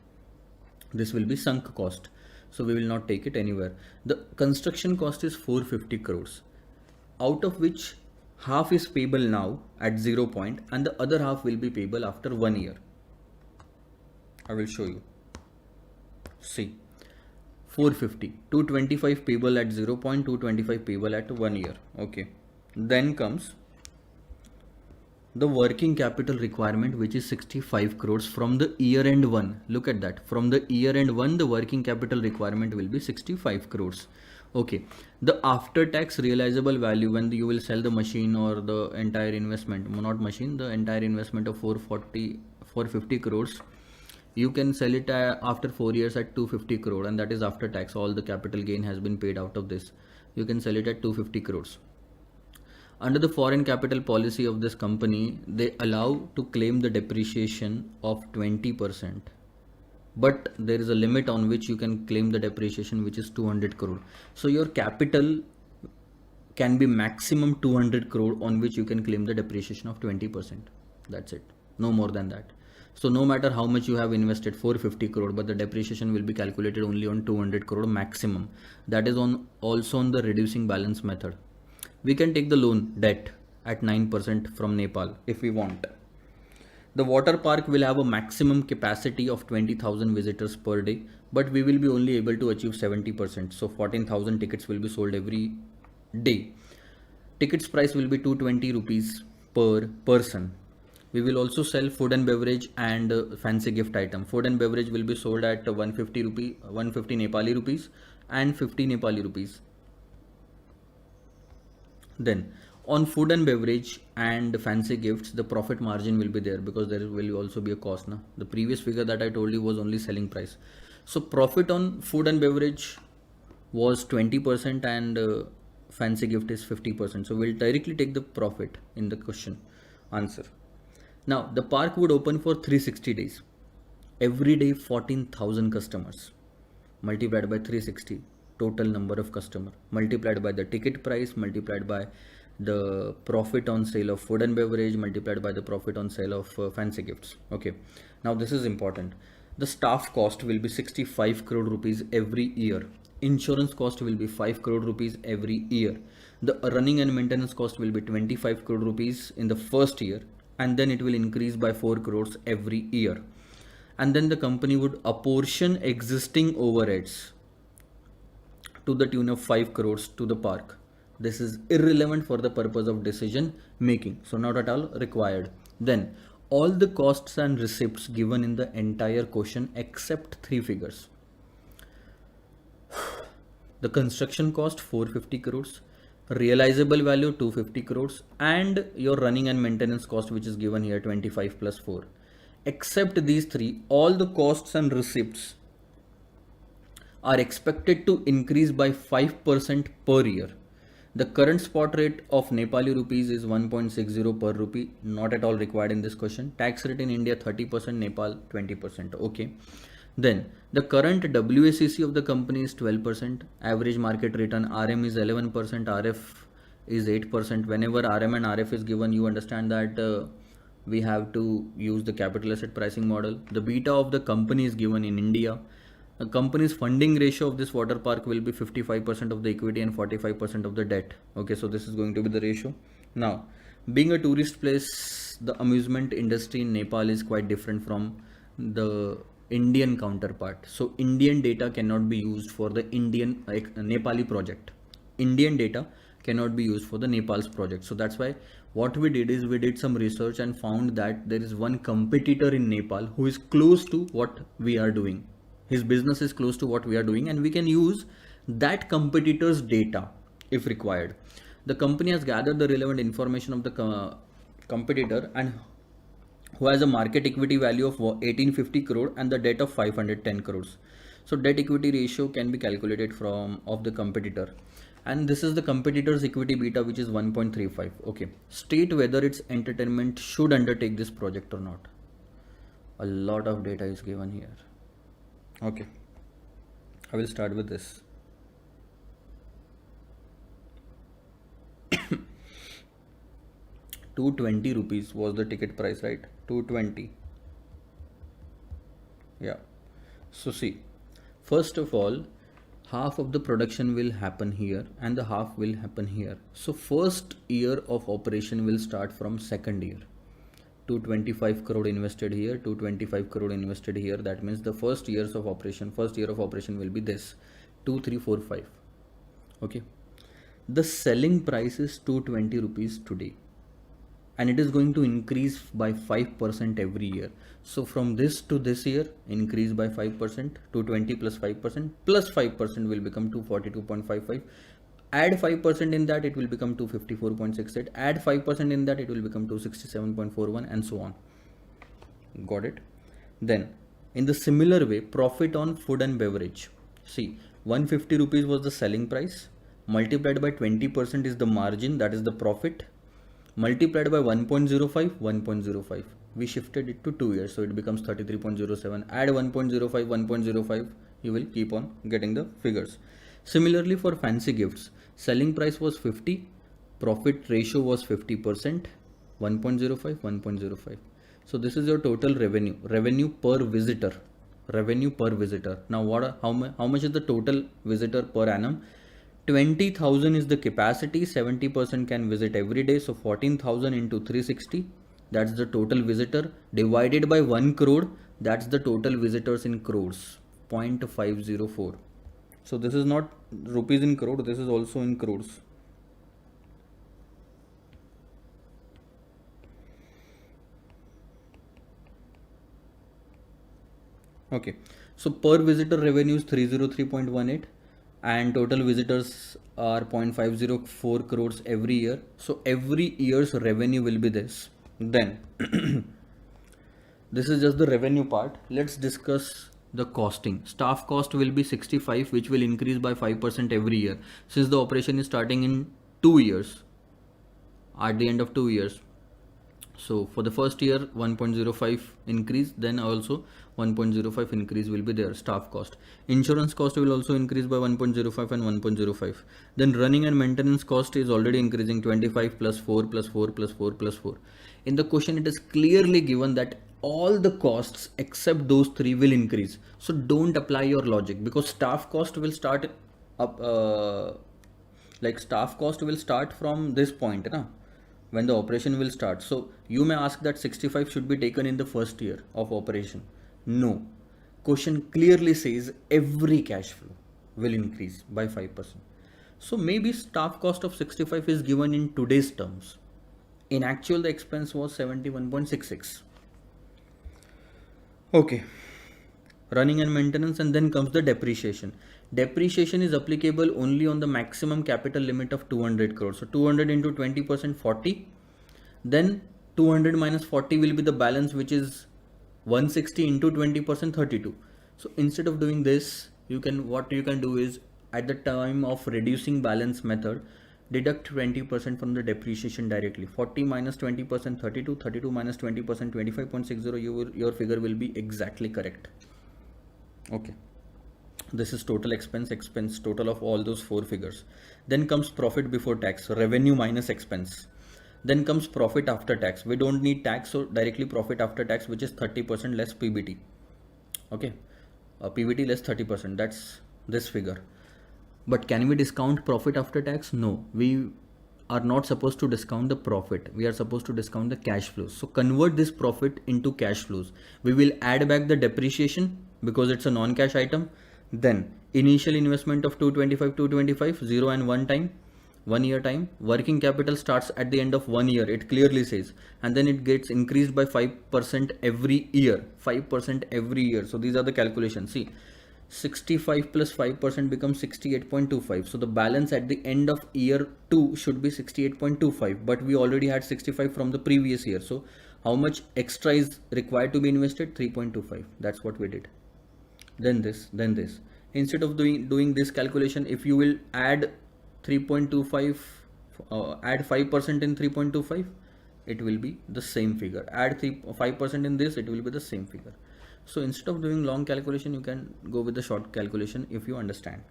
This will be sunk cost. So we will not take it anywhere. The construction cost is 450 crores, out of which half is payable now at 0 point and the other half will be payable after 1 year. I will show you. See, 450, 225 payable at 0 point, 225 payable at 1 year. Okay. Then comes the working capital requirement, which is 65 crores from the year end one. Look at that. From the year end one, the working capital requirement will be 65 crores. Okay. The after tax realizable value when you will sell the machine or the entire investment, not machine, the entire investment of 450 crores, you can sell it after 4 years at 250 crore, and that is after tax. All the capital gain has been paid out of this. You can sell it at 250 crores. Under the foreign capital policy of this company, they allow to claim the depreciation of 20%. But there is a limit on which you can claim the depreciation, which is 200 crore. So your capital can be maximum 200 crore on which you can claim the depreciation of 20%. That's it. No more than that. So no matter how much you have invested, 450 crore, but the depreciation will be calculated only on 200 crore maximum. That is also on the reducing balance method. We can take the loan debt at 9% from Nepal if we want. The water park will have a maximum capacity of 20,000 visitors per day, but we will be only able to achieve 70%. So 14,000 tickets will be sold every day. Tickets price will be 220 rupees per person. We will also sell food and beverage and fancy gift item. Food and beverage will be sold at 150 Nepali rupees and 50 Nepali rupees. Then on food and beverage and fancy gifts, the profit margin will be there because there will also be a cost. Na? The previous figure that I told you was only selling price. So profit on food and beverage was 20% and fancy gift is 50%. So we'll directly take the profit in the question answer. Now the park would open for 360 days. Every day 14,000 customers multiplied by 360. Total number of customer multiplied by the ticket price, multiplied by the profit on sale of food and beverage, multiplied by the profit on sale of fancy gifts. Okay, now this is important. The staff cost will be 65 crore rupees every year. Insurance cost will be 5 crore rupees every year. The running and maintenance cost will be 25 crore rupees in the first year, and then it will increase by 4 crores every year. And then the company would apportion existing overheads to the tune of 5 crores to the park. This is irrelevant for the purpose of decision making, so not at all required. Then all the costs and receipts given in the entire question except 3 figures. The construction cost 450 crores, realizable value 250 crores, and your running and maintenance cost, which is given here 25 plus 4. Except these 3, all the costs and receipts are expected to increase by 5% per year. The current spot rate of Nepali rupees is 1.60 per rupee, not at all required in this question. Tax rate in India 30%, Nepal 20%. Okay. Then the current WACC of the company is 12%. Average market return RM is 11%, RF is 8%. Whenever RM and RF is given, you understand that we have to use the capital asset pricing model. The beta of the company is given in India. The company's funding ratio of this water park will be 55% of the equity and 45% of the debt. Okay, so this is going to be the ratio. Now, being a tourist place, the amusement industry in Nepal is quite different from the Indian counterpart. So Indian data cannot be used for the Nepali project. Indian data cannot be used for the Nepal's project. So that's why what we did is we did some research and found that there is one competitor in Nepal who is close to what we are doing. His business is close to what we are doing, and we can use that competitor's data if required. The company has gathered the relevant information of the competitor and who has a market equity value of 1850 crore and the debt of 510 crores. So debt equity ratio can be calculated of the competitor, and this is the competitor's equity beta, which is 1.35. Okay, state whether its entertainment should undertake this project or not. A lot of data is given here. Okay, I will start with this. ₹220 was the ticket price, right? 220. Yeah. So see, first of all, half of the production will happen here and the half will happen here. So first year of operation will start from second year. 225 crore invested here, 225 crore invested here. That means the first year of operation will be this 2 3 4 5. Okay, the selling price is 220 rupees today, and it is going to increase by 5% every year. So from this to this year, increase by 5%, 220 plus 5%, plus 5% will become 242.55. Add 5% in that, it will become 254.68. Add 5% in that, it will become 267.41, and so on. Got it? Then in the similar way, profit on food and beverage. See, 150 rupees was the selling price, multiplied by 20% is the margin, that is the profit, multiplied by 1.05, 1.05. We shifted it to 2 years, so it becomes 33.07. Add 1.05, 1.05, you will keep on getting the figures. Similarly, for fancy gifts, selling price was 50, profit ratio was 50%, 1.05, 1.05. So this is your total revenue per visitor. Now how much is the total visitor per annum? 20,000 is the capacity, 70% can visit every day, so 14,000 into 360, that's the total visitor, divided by 1 crore, that's the total visitors in crores, 0.504. So this is not rupees in crore, this is also in crores. Okay, so per visitor revenue is 303.18 and total visitors are 0.504 crores every year. So every year's revenue will be this. Then this is just the revenue part. Let's discuss the costing. Staff cost will be 65, which will increase by 5% every year since the operation is starting in 2 years, at the end of 2 years. So for the first year 1.05 increase, then also 1.05 increase will be there. Staff cost, insurance cost will also increase by 1.05 and 1.05. Then running and maintenance cost is already increasing, 25 plus 4 plus 4 plus 4 plus 4. In the question it is clearly given that all the costs except those three will increase. So don't apply your logic, because staff cost will start up staff cost will start from this point na, when the operation will start. So you may ask that 65 should be taken in the first year of operation. No, question clearly says every cash flow will increase by 5%. So maybe staff cost of 65 is given in today's terms. In actual, the expense was 71.66. Okay, running and maintenance, and then comes the depreciation. Depreciation is applicable only on the maximum capital limit of 200 crores. So 200 into 20%, 40. Then 200 minus 40 will be the balance, which is 160 into 20%, 32. So instead of doing this, what you can do is, at the time of reducing balance method, deduct 20% from the depreciation directly. 40 minus 20%, 32. 32 minus 20%, 25.60. Your figure will be exactly correct. Okay, this is total expense total of all those four figures. Then comes profit before tax, revenue minus expense. Then comes profit after tax. We don't need tax, so directly profit after tax, which is 30% less PBT. Okay, PBT less 30%, that's this figure. But can we discount profit after tax? No, we are not supposed to discount the profit. We are supposed to discount the cash flows. So convert this profit into cash flows. We will add back the depreciation because it's a non-cash item. Then initial investment of 225, 0 and 1 time, 1 year time. Working capital starts at the end of 1 year, it clearly says, and then it gets increased by 5% every year. 5% every year. So these are the calculations. See, 65 plus 5% becomes 68.25. So the balance at the end of year 2 should be 68.25, but we already had 65 from the previous year. So how much extra is required to be invested? 3.25. That's what we did. Then this. Instead of doing this calculation, if you will add 3.25, add 5% in 3.25, it will be the same figure. Add 5% in this, it will be the same figure. So instead of doing long calculation, you can go with the short calculation if you understand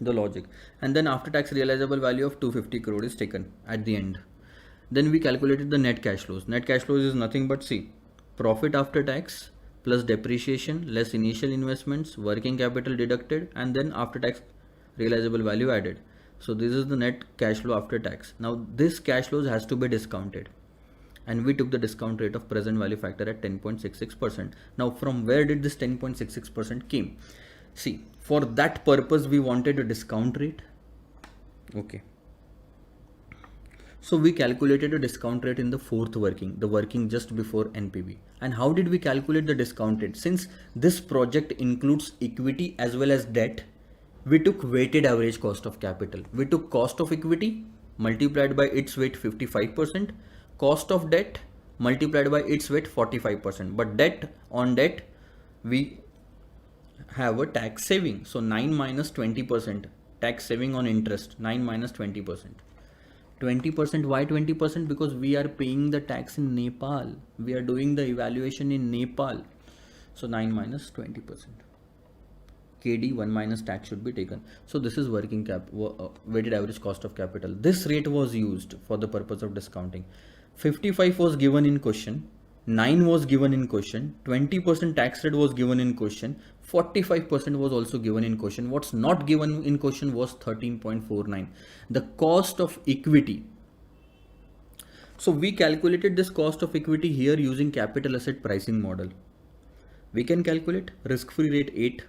the logic. And then after tax realizable value of 250 crore is taken at the end. Then we calculated the net cash flows. Net cash flows is nothing but, see, profit after tax plus depreciation less initial investments, working capital deducted, and then after tax realizable value added. So this is the net cash flow after tax. Now this cash flows has to be discounted, and we took the discount rate of present value factor at 10.66%. Now from where did this 10.66% came? See, for that purpose we wanted a discount rate. Okay, so we calculated a discount rate in the fourth working, the working just before NPV. And how did we calculate the discount rate? Since this project includes equity as well as debt, we took weighted average cost of capital. We took cost of equity multiplied by its weight 55%, cost of debt multiplied by its weight 45%. But debt on debt, we have a tax saving. So 9 minus 20%, tax saving on interest, 9 minus 20%. 20%, why 20%? Because we are paying the tax in Nepal. We are doing the evaluation in Nepal. So 9 minus 20%. KD 1 minus tax should be taken. So this is working cap, weighted average cost of capital. This rate was used for the purpose of discounting. 55 was given in question. 9 was given in question, 20% tax rate was given in question, 45% was also given in question. What's not given in question was 13.49, the cost of equity. So we calculated this cost of equity here using capital asset pricing model. We can calculate risk-free rate 8,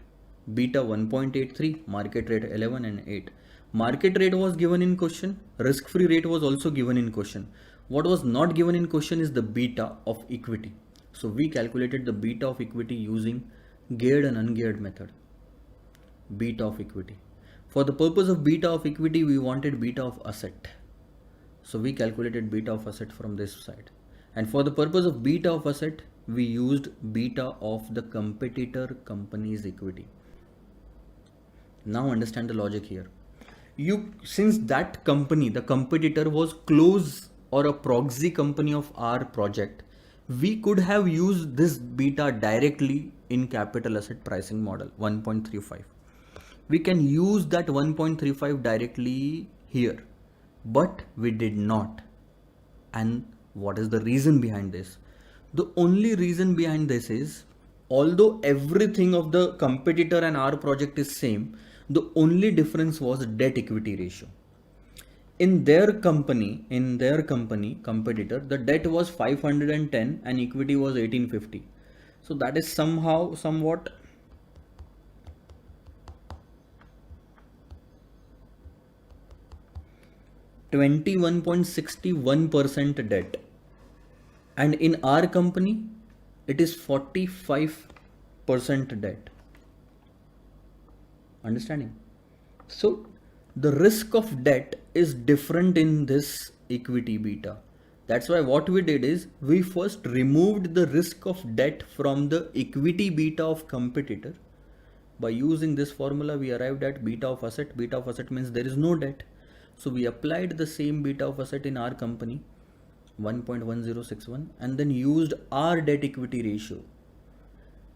beta 1.83, market rate 11 and 8. Market rate was given in question, risk-free rate was also given in question. What was not given in question is the beta of equity. So we calculated the beta of equity using geared and ungeared method. Beta of equity. For the purpose of beta of equity, we wanted beta of asset. So we calculated beta of asset from this side. And for the purpose of beta of asset, we used beta of the competitor company's equity. Now understand the logic here. Since that company, the competitor, was close or a proxy company of our project, we could have used this beta directly in capital asset pricing model 1.35. We can use that 1.35 directly here, but we did not. And what is the reason behind this? The only reason behind this is, although everything of the competitor and our project is same, the only difference was debt equity ratio. In their company, competitor, the debt was 510 and equity was 1850. So that is somewhat (21.61%) debt, and in our company it is 45% debt. Understanding? So the risk of debt is different in this equity beta. That's why what we did is we first removed the risk of debt from the equity beta of competitor. By using this formula, we arrived at beta of asset. Beta of asset means there is no debt. So we applied the same beta of asset in our company, 1.1061, and then used our debt equity ratio.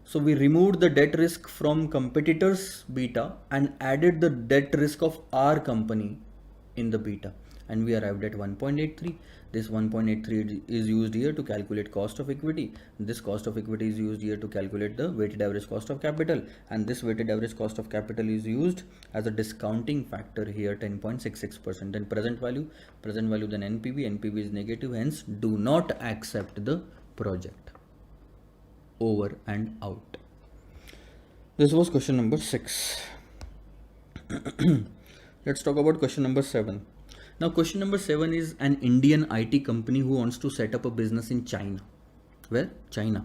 So we removed the debt risk from competitors' beta and added the debt risk of our company in the beta, and we arrived at 1.83. This 1.83 is used here to calculate cost of equity. This cost of equity is used here to calculate the weighted average cost of capital, and this weighted average cost of capital is used as a discounting factor here, 10.66%. Then present value, then NPV is negative, hence do not accept the project. Over and out. This was question number 6. Let's talk about question number 7. Now question number 7 is an Indian IT company who wants to set up a business in China. Where? China.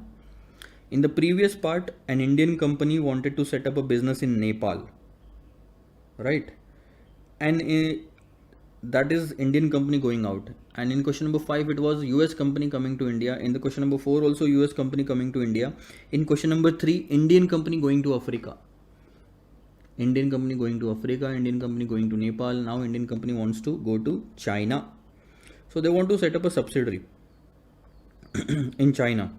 In the previous part, an Indian company wanted to set up a business in Nepal, right? And that is Indian company going out. And in question number 5, it was US company coming to India. In the question number 4, also US company coming to India. In question number 3, Indian company going to Africa. Indian company going to Africa, Indian company going to Nepal. Now Indian company wants to go to China. So they want to set up a subsidiary in China,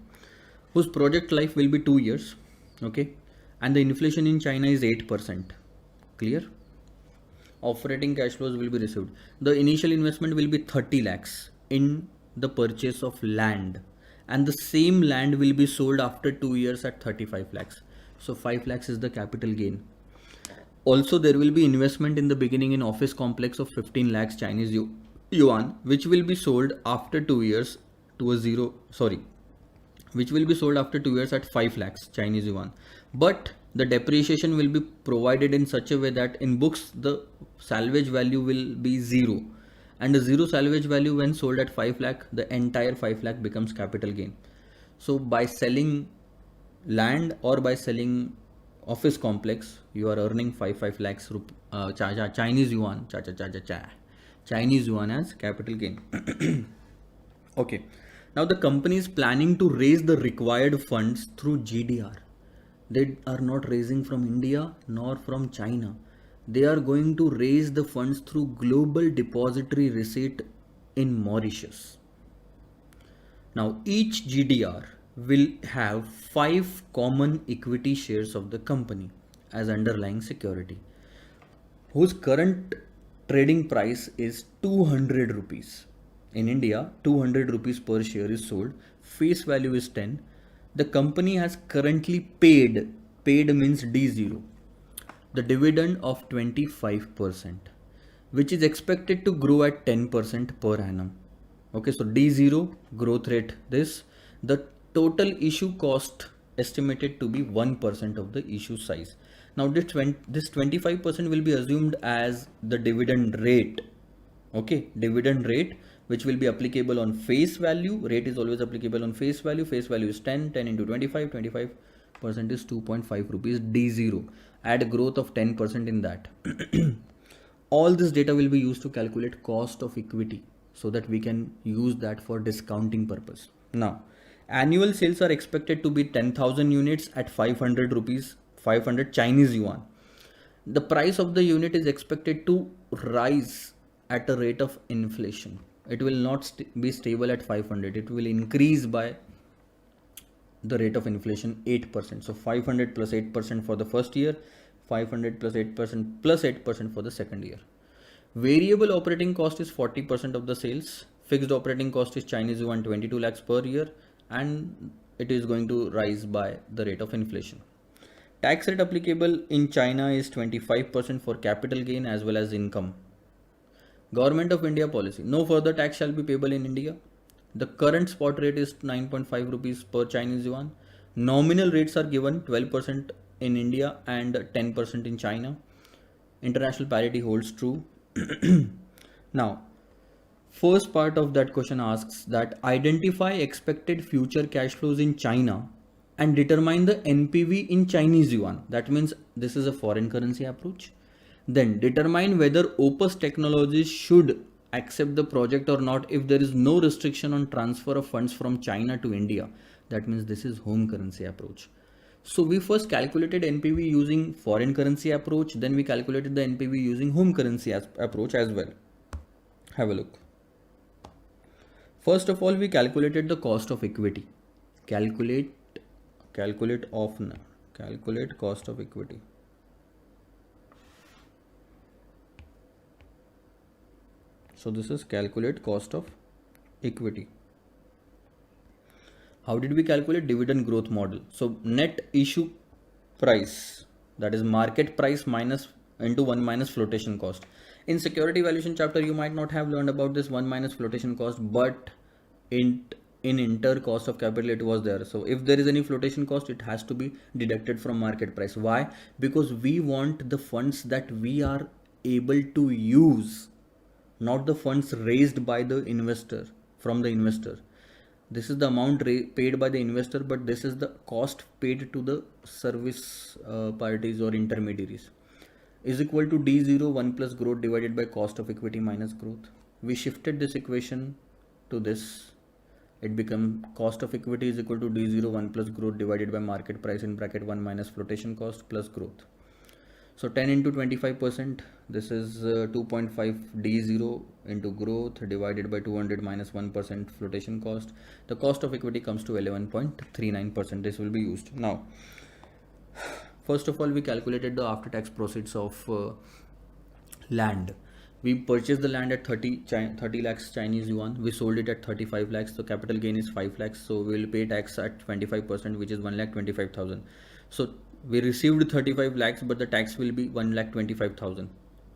whose project life will be 2 years. Okay. And the inflation in China is 8%. Clear? Operating cash flows will be received. The initial investment will be 30 lakhs in the purchase of land, and the same land will be sold after 2 years at 35 lakhs. So 5 lakhs is the capital gain. Also, there will be investment in the beginning in office complex of 15 lakhs Chinese yuan, which will be sold after 2 years to a which will be sold after 2 years at 5 lakhs Chinese yuan. But the depreciation will be provided in such a way that in books the salvage value will be zero, and the zero salvage value when sold at 5 lakh, the entire 5 lakh becomes capital gain. So by selling land or by selling office complex, you are earning 5 lakhs Chinese yuan Chinese yuan as capital gain. Okay, now the company is planning to raise the required funds through GDR. They are not raising from India nor from China. They are going to raise the funds through Global Depository Receipt in Mauritius. Now each GDR will have 5 common equity shares of the company as underlying security, whose current trading price is 200 rupees. In India, 200 rupees per share is sold. Face value is 10. The company has currently paid means D0, the dividend of 25%, which is expected to grow at 10% per annum. Okay, so D0 growth rate, the total issue cost estimated to be 1% of the issue size. Now this 25% will be assumed as the dividend rate. Okay, dividend rate, which will be applicable on face value. Rate is always applicable on face value. Face value is 10 into 25 is 2.5 rupees D0. Add growth of 10% in that. All this data will be used to calculate cost of equity, so that we can use that for discounting purpose. Now annual sales are expected to be 10,000 units at 500 rupees, 500 Chinese yuan. The price of the unit is expected to rise at a rate of inflation. It will not be stable at 500. It will increase by the rate of inflation 8%. So 500 plus 8% for the first year, 500 plus 8% for the second year. Variable operating cost is 40% of the sales. Fixed operating cost is Chinese yuan 22 lakhs per year, and it is going to rise by the rate of inflation. Tax rate applicable in China is 25% for capital gain as well as income. Government of India policy: no further tax shall be payable in India. The current spot rate is 9.5 rupees per Chinese yuan. Nominal rates are given 12% in India and 10% in China. International parity holds true. Now, first part of that question asks that identify expected future cash flows in China and determine the NPV in Chinese yuan. That means this is a foreign currency approach. Then determine whether Opus Technologies should accept the project or not if there is no restriction on transfer of funds from China to India. That means this is home currency approach. So we first calculated NPV using foreign currency approach, then we calculated the NPV using home currency approach as well. Have a look. First of all, we calculated the cost of equity. Calculate cost of equity. So this is calculate cost of equity. How did we calculate? Dividend growth model. So net issue price, that is market price minus into 1 minus flotation cost. In security valuation chapter, you might not have learned about this 1 minus flotation cost, but in inter cost of capital it was there. So if there is any flotation cost, it has to be deducted from market price. Why? Because we want the funds that we are able to use, not the funds raised by the investor, from the investor. This is the amount paid by the investor, but this is the cost paid to the service parties or intermediaries, is equal to D0 1 plus growth divided by cost of equity minus growth. We shifted this equation to this. It become cost of equity is equal to D0 1 plus growth divided by market price in bracket 1 minus flotation cost plus growth. So 10 into 25%, this is 2.5 D0 into growth divided by 200 minus 1% flotation cost. The cost of equity comes to 11.39%. This will be used. Now, first of all, we calculated the after tax proceeds of land. We purchased the land at 30 lakhs Chinese yuan. We sold it at 35 lakhs. So capital gain is 5 lakhs. So we will pay tax at 25%, which is 1,25,000. So we received 35 lakhs, but the tax will be 1,25,000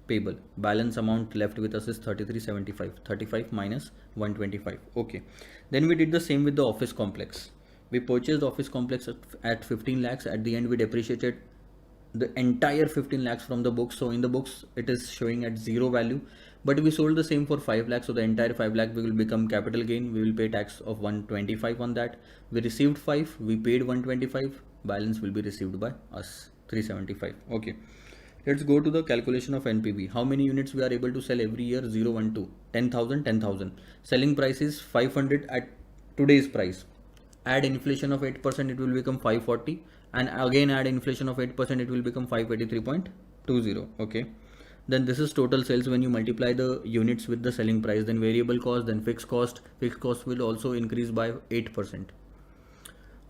payable. Balance amount left with us is 3375. 35 minus 125. Okay. Then we did the same with the office complex. We purchased office complex at 15 lakhs. At the end, we depreciated the entire 15 lakhs from the books. So in the books, it is showing at zero value, but we sold the same for 5 lakhs. So the entire 5 lakh will become capital gain. We will pay tax of 125 on that. We received 5, we paid 125. Balance will be received by us, 375. Okay. Let's go to the calculation of NPV. How many units we are able to sell every year? 0, 1, 2. 10,000, 10,000. Selling price is 500 at today's price. Add inflation of 8%, it will become 540. And again add inflation of 8%, it will become 583.20. Okay. Then this is total sales. When you multiply the units with the selling price, then variable cost, then fixed cost. Fixed cost will also increase by 8%.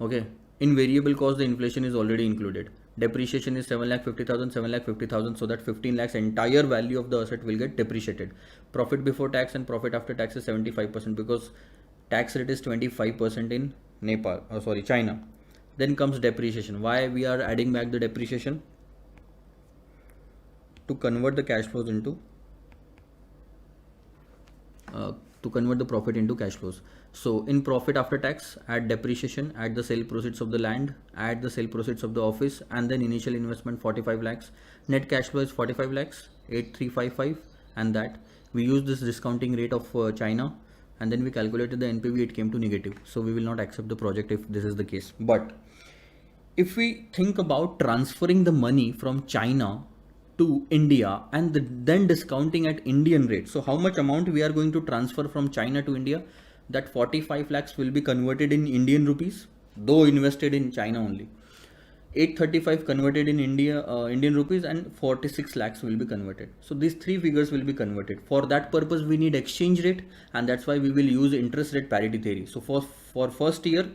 Okay. In variable cost, the inflation is already included. Depreciation is 7,50,000, 7,50,000. So that 15 lakhs entire value of the asset will get depreciated. Profit before tax and profit after tax is 75% because tax rate is 25% in China. Then comes depreciation. Why we are adding back the depreciation? To convert the cash flows into to convert the profit into cash flows. So in profit after tax, add depreciation, add the sale proceeds of the land, add the sale proceeds of the office, and then initial investment 45 lakhs. Net cash flow is 45 lakhs, 8355, and that we use this discounting rate of China, and then we calculated the NPV, it came to negative. So we will not accept the project if this is the case. But if we think about transferring the money from China to India and then discounting at Indian rate. So how much amount we are going to transfer from China to India? That 45 lakhs will be converted in Indian rupees, though invested in China only. 835 converted in Indian rupees, and 46 lakhs will be converted. So these three figures will be converted. For that purpose, we need exchange rate, and that's why we will use interest rate parity theory. So for first year,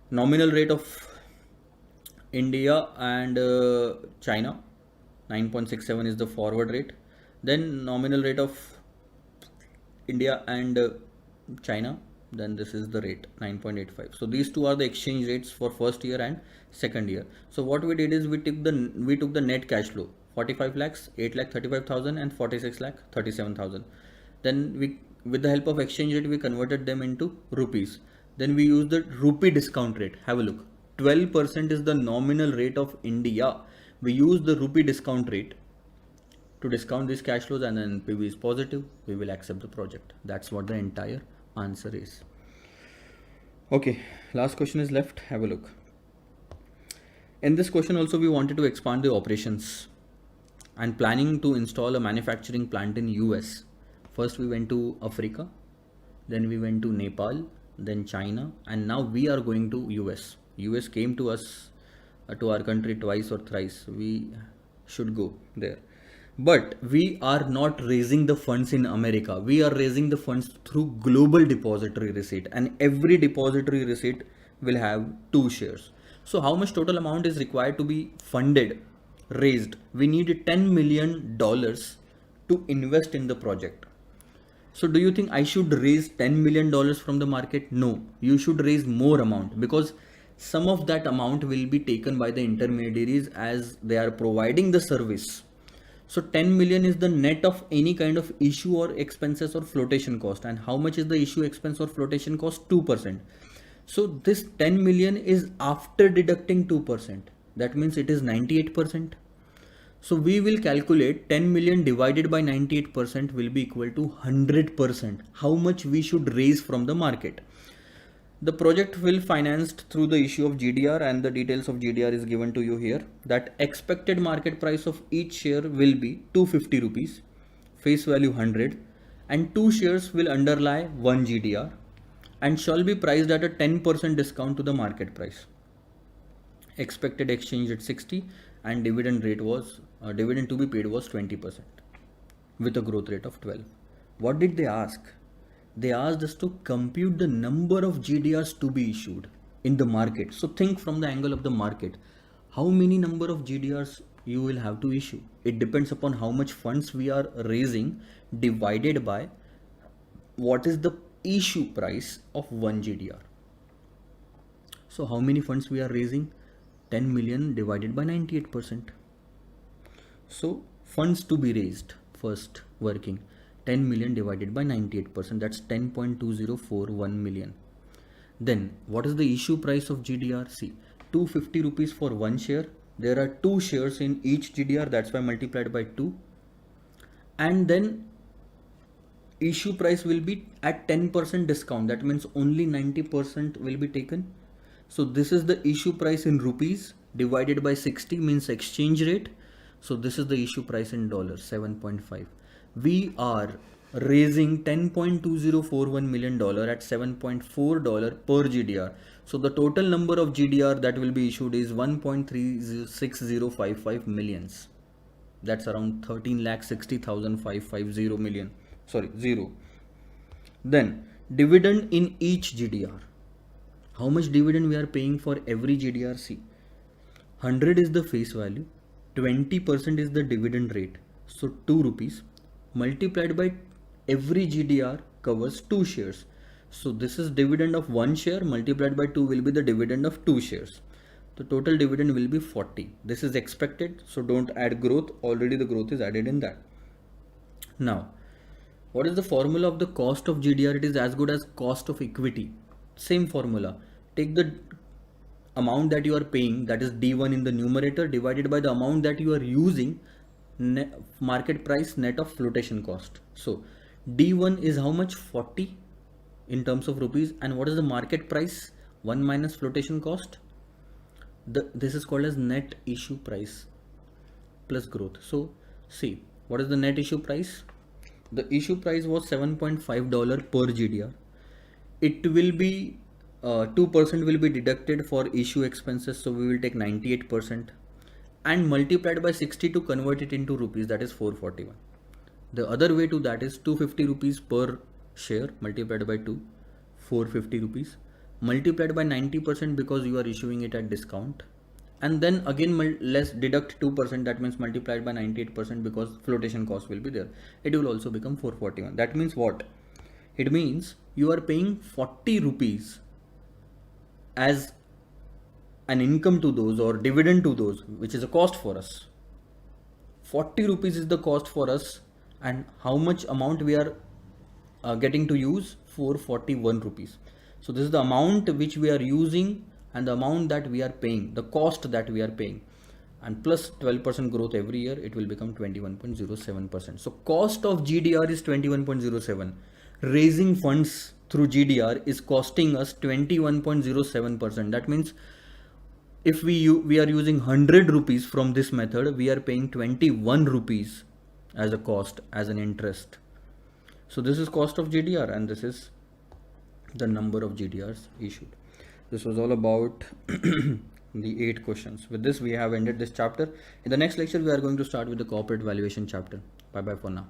nominal rate of India and China, 9.67 is the forward rate. Then nominal rate of India and China, then this is the rate, 9.85. So these two are the exchange rates for first year and second year. So what we did is we took the net cash flow, 45 lakhs, 8 lakh 35,000 and 46 lakh 37,000. Then we, with the help of exchange rate, we converted them into rupees. Then we use the rupee discount rate. Have a look. 12% is the nominal rate of India. We use the rupee discount rate to discount these cash flows, and then NPV is positive. We will accept the project. That's what the entire answer is. Okay, last question is left. Have a look. In this question also, we wanted to expand the operations and planning to install a manufacturing plant in US. First we went to Africa, then we went to Nepal, then China, and now we are going to US. US came to us, to our country twice or thrice. We should go there. But we are not raising the funds in America. We are raising the funds through global depository receipt, and every depository receipt will have 2 shares. So how much total amount is required to be funded, raised? We need $10 million to invest in the project. So do you think I should raise $10 million from the market? No, you should raise more amount, because some of that amount will be taken by the intermediaries as they are providing the service. So 10 million is the net of any kind of issue or expenses or flotation cost. And how much is the issue, expense or flotation cost? 2%. So this 10 million is after deducting 2%. That means it is 98%. So we will calculate 10 million divided by 98% will be equal to 100%. How much we should raise from the market. The project will financed through the issue of GDR, and the details of GDR is given to you here. That expected market price of each share will be 250 rupees, face value 100, and 2 shares will underlie 1 GDR and shall be priced at a 10% discount to the market price. Expected exchange at 60, and dividend rate was dividend to be paid was 20% with a growth rate of 12. What did they ask? They asked us to compute the number of GDRs to be issued in the market. So think from the angle of the market. How many number of GDRs you will have to issue. It depends upon how much funds we are raising divided by what is the issue price of 1 GDR. So how many funds we are raising? 10 million divided by 98%. So funds to be raised, first working, 10 million divided by 98%, that's 10.2041 million. Then what is the issue price of GDR? See, 250 rupees for one share. There are 2 shares in each GDR, that's why multiplied by 2. And then issue price will be at 10% discount. That means only 90% will be taken. So this is the issue price in rupees divided by 60 means exchange rate. So this is the issue price in dollars, 7.5. We are raising $10.2041 million at $7.4 per GDR. So the total number of GDR that will be issued is 1.36055 millions. That's around 13,60,550 million. Sorry, zero. Then dividend in each GDR. How much dividend we are paying for every GDR? See, 100 is the face value, 20% is the dividend rate. So 2 rupees multiplied by every GDR covers 2 shares. So this is dividend of 1 share multiplied by 2 will be the dividend of 2 shares. The total dividend will be 40. This is expected, so don't add growth. Already the growth is added in that. Now, what is the formula of the cost of GDR? It is as good as cost of equity. Same formula. Take the amount that you are paying, that is D1 in the numerator, divided by the amount that you are using, market price net of flotation cost. So D1 is how much? 40 in terms of rupees. And what is the market price? 1 minus flotation cost. This is called as net issue price plus growth. So see, what is the net issue price? The issue price was $7.5 per GDR. It will be 2% will be deducted for issue expenses, so we will take 98% and multiplied by 60 to convert it into rupees, that is 441. The other way to that is 250 rupees per share multiplied by 2, 450 rupees multiplied by 90% because you are issuing it at discount, and then again less deduct 2%, that means multiplied by 98% because flotation cost will be there. It will also become 441. That means what? It means you are paying 40 rupees as an income to those or dividend to those, which is a cost for us. 40 rupees is the cost for us, and how much amount we are getting to use? 441 rupees. So this is the amount which we are using and the amount that we are paying, the cost that we are paying, and plus 12% growth every year, it will become 21.07%. So cost of GDR is 21.07. Raising funds through GDR is costing us 21.07%. That means if we are using 100 rupees from this method, we are paying 21 rupees as a cost, as an interest. So this is cost of GDR, and this is the number of GDRs issued. This was all about the 8 questions. With this, we have ended this chapter. In the next lecture, we are going to start with the corporate valuation chapter. Bye bye for now.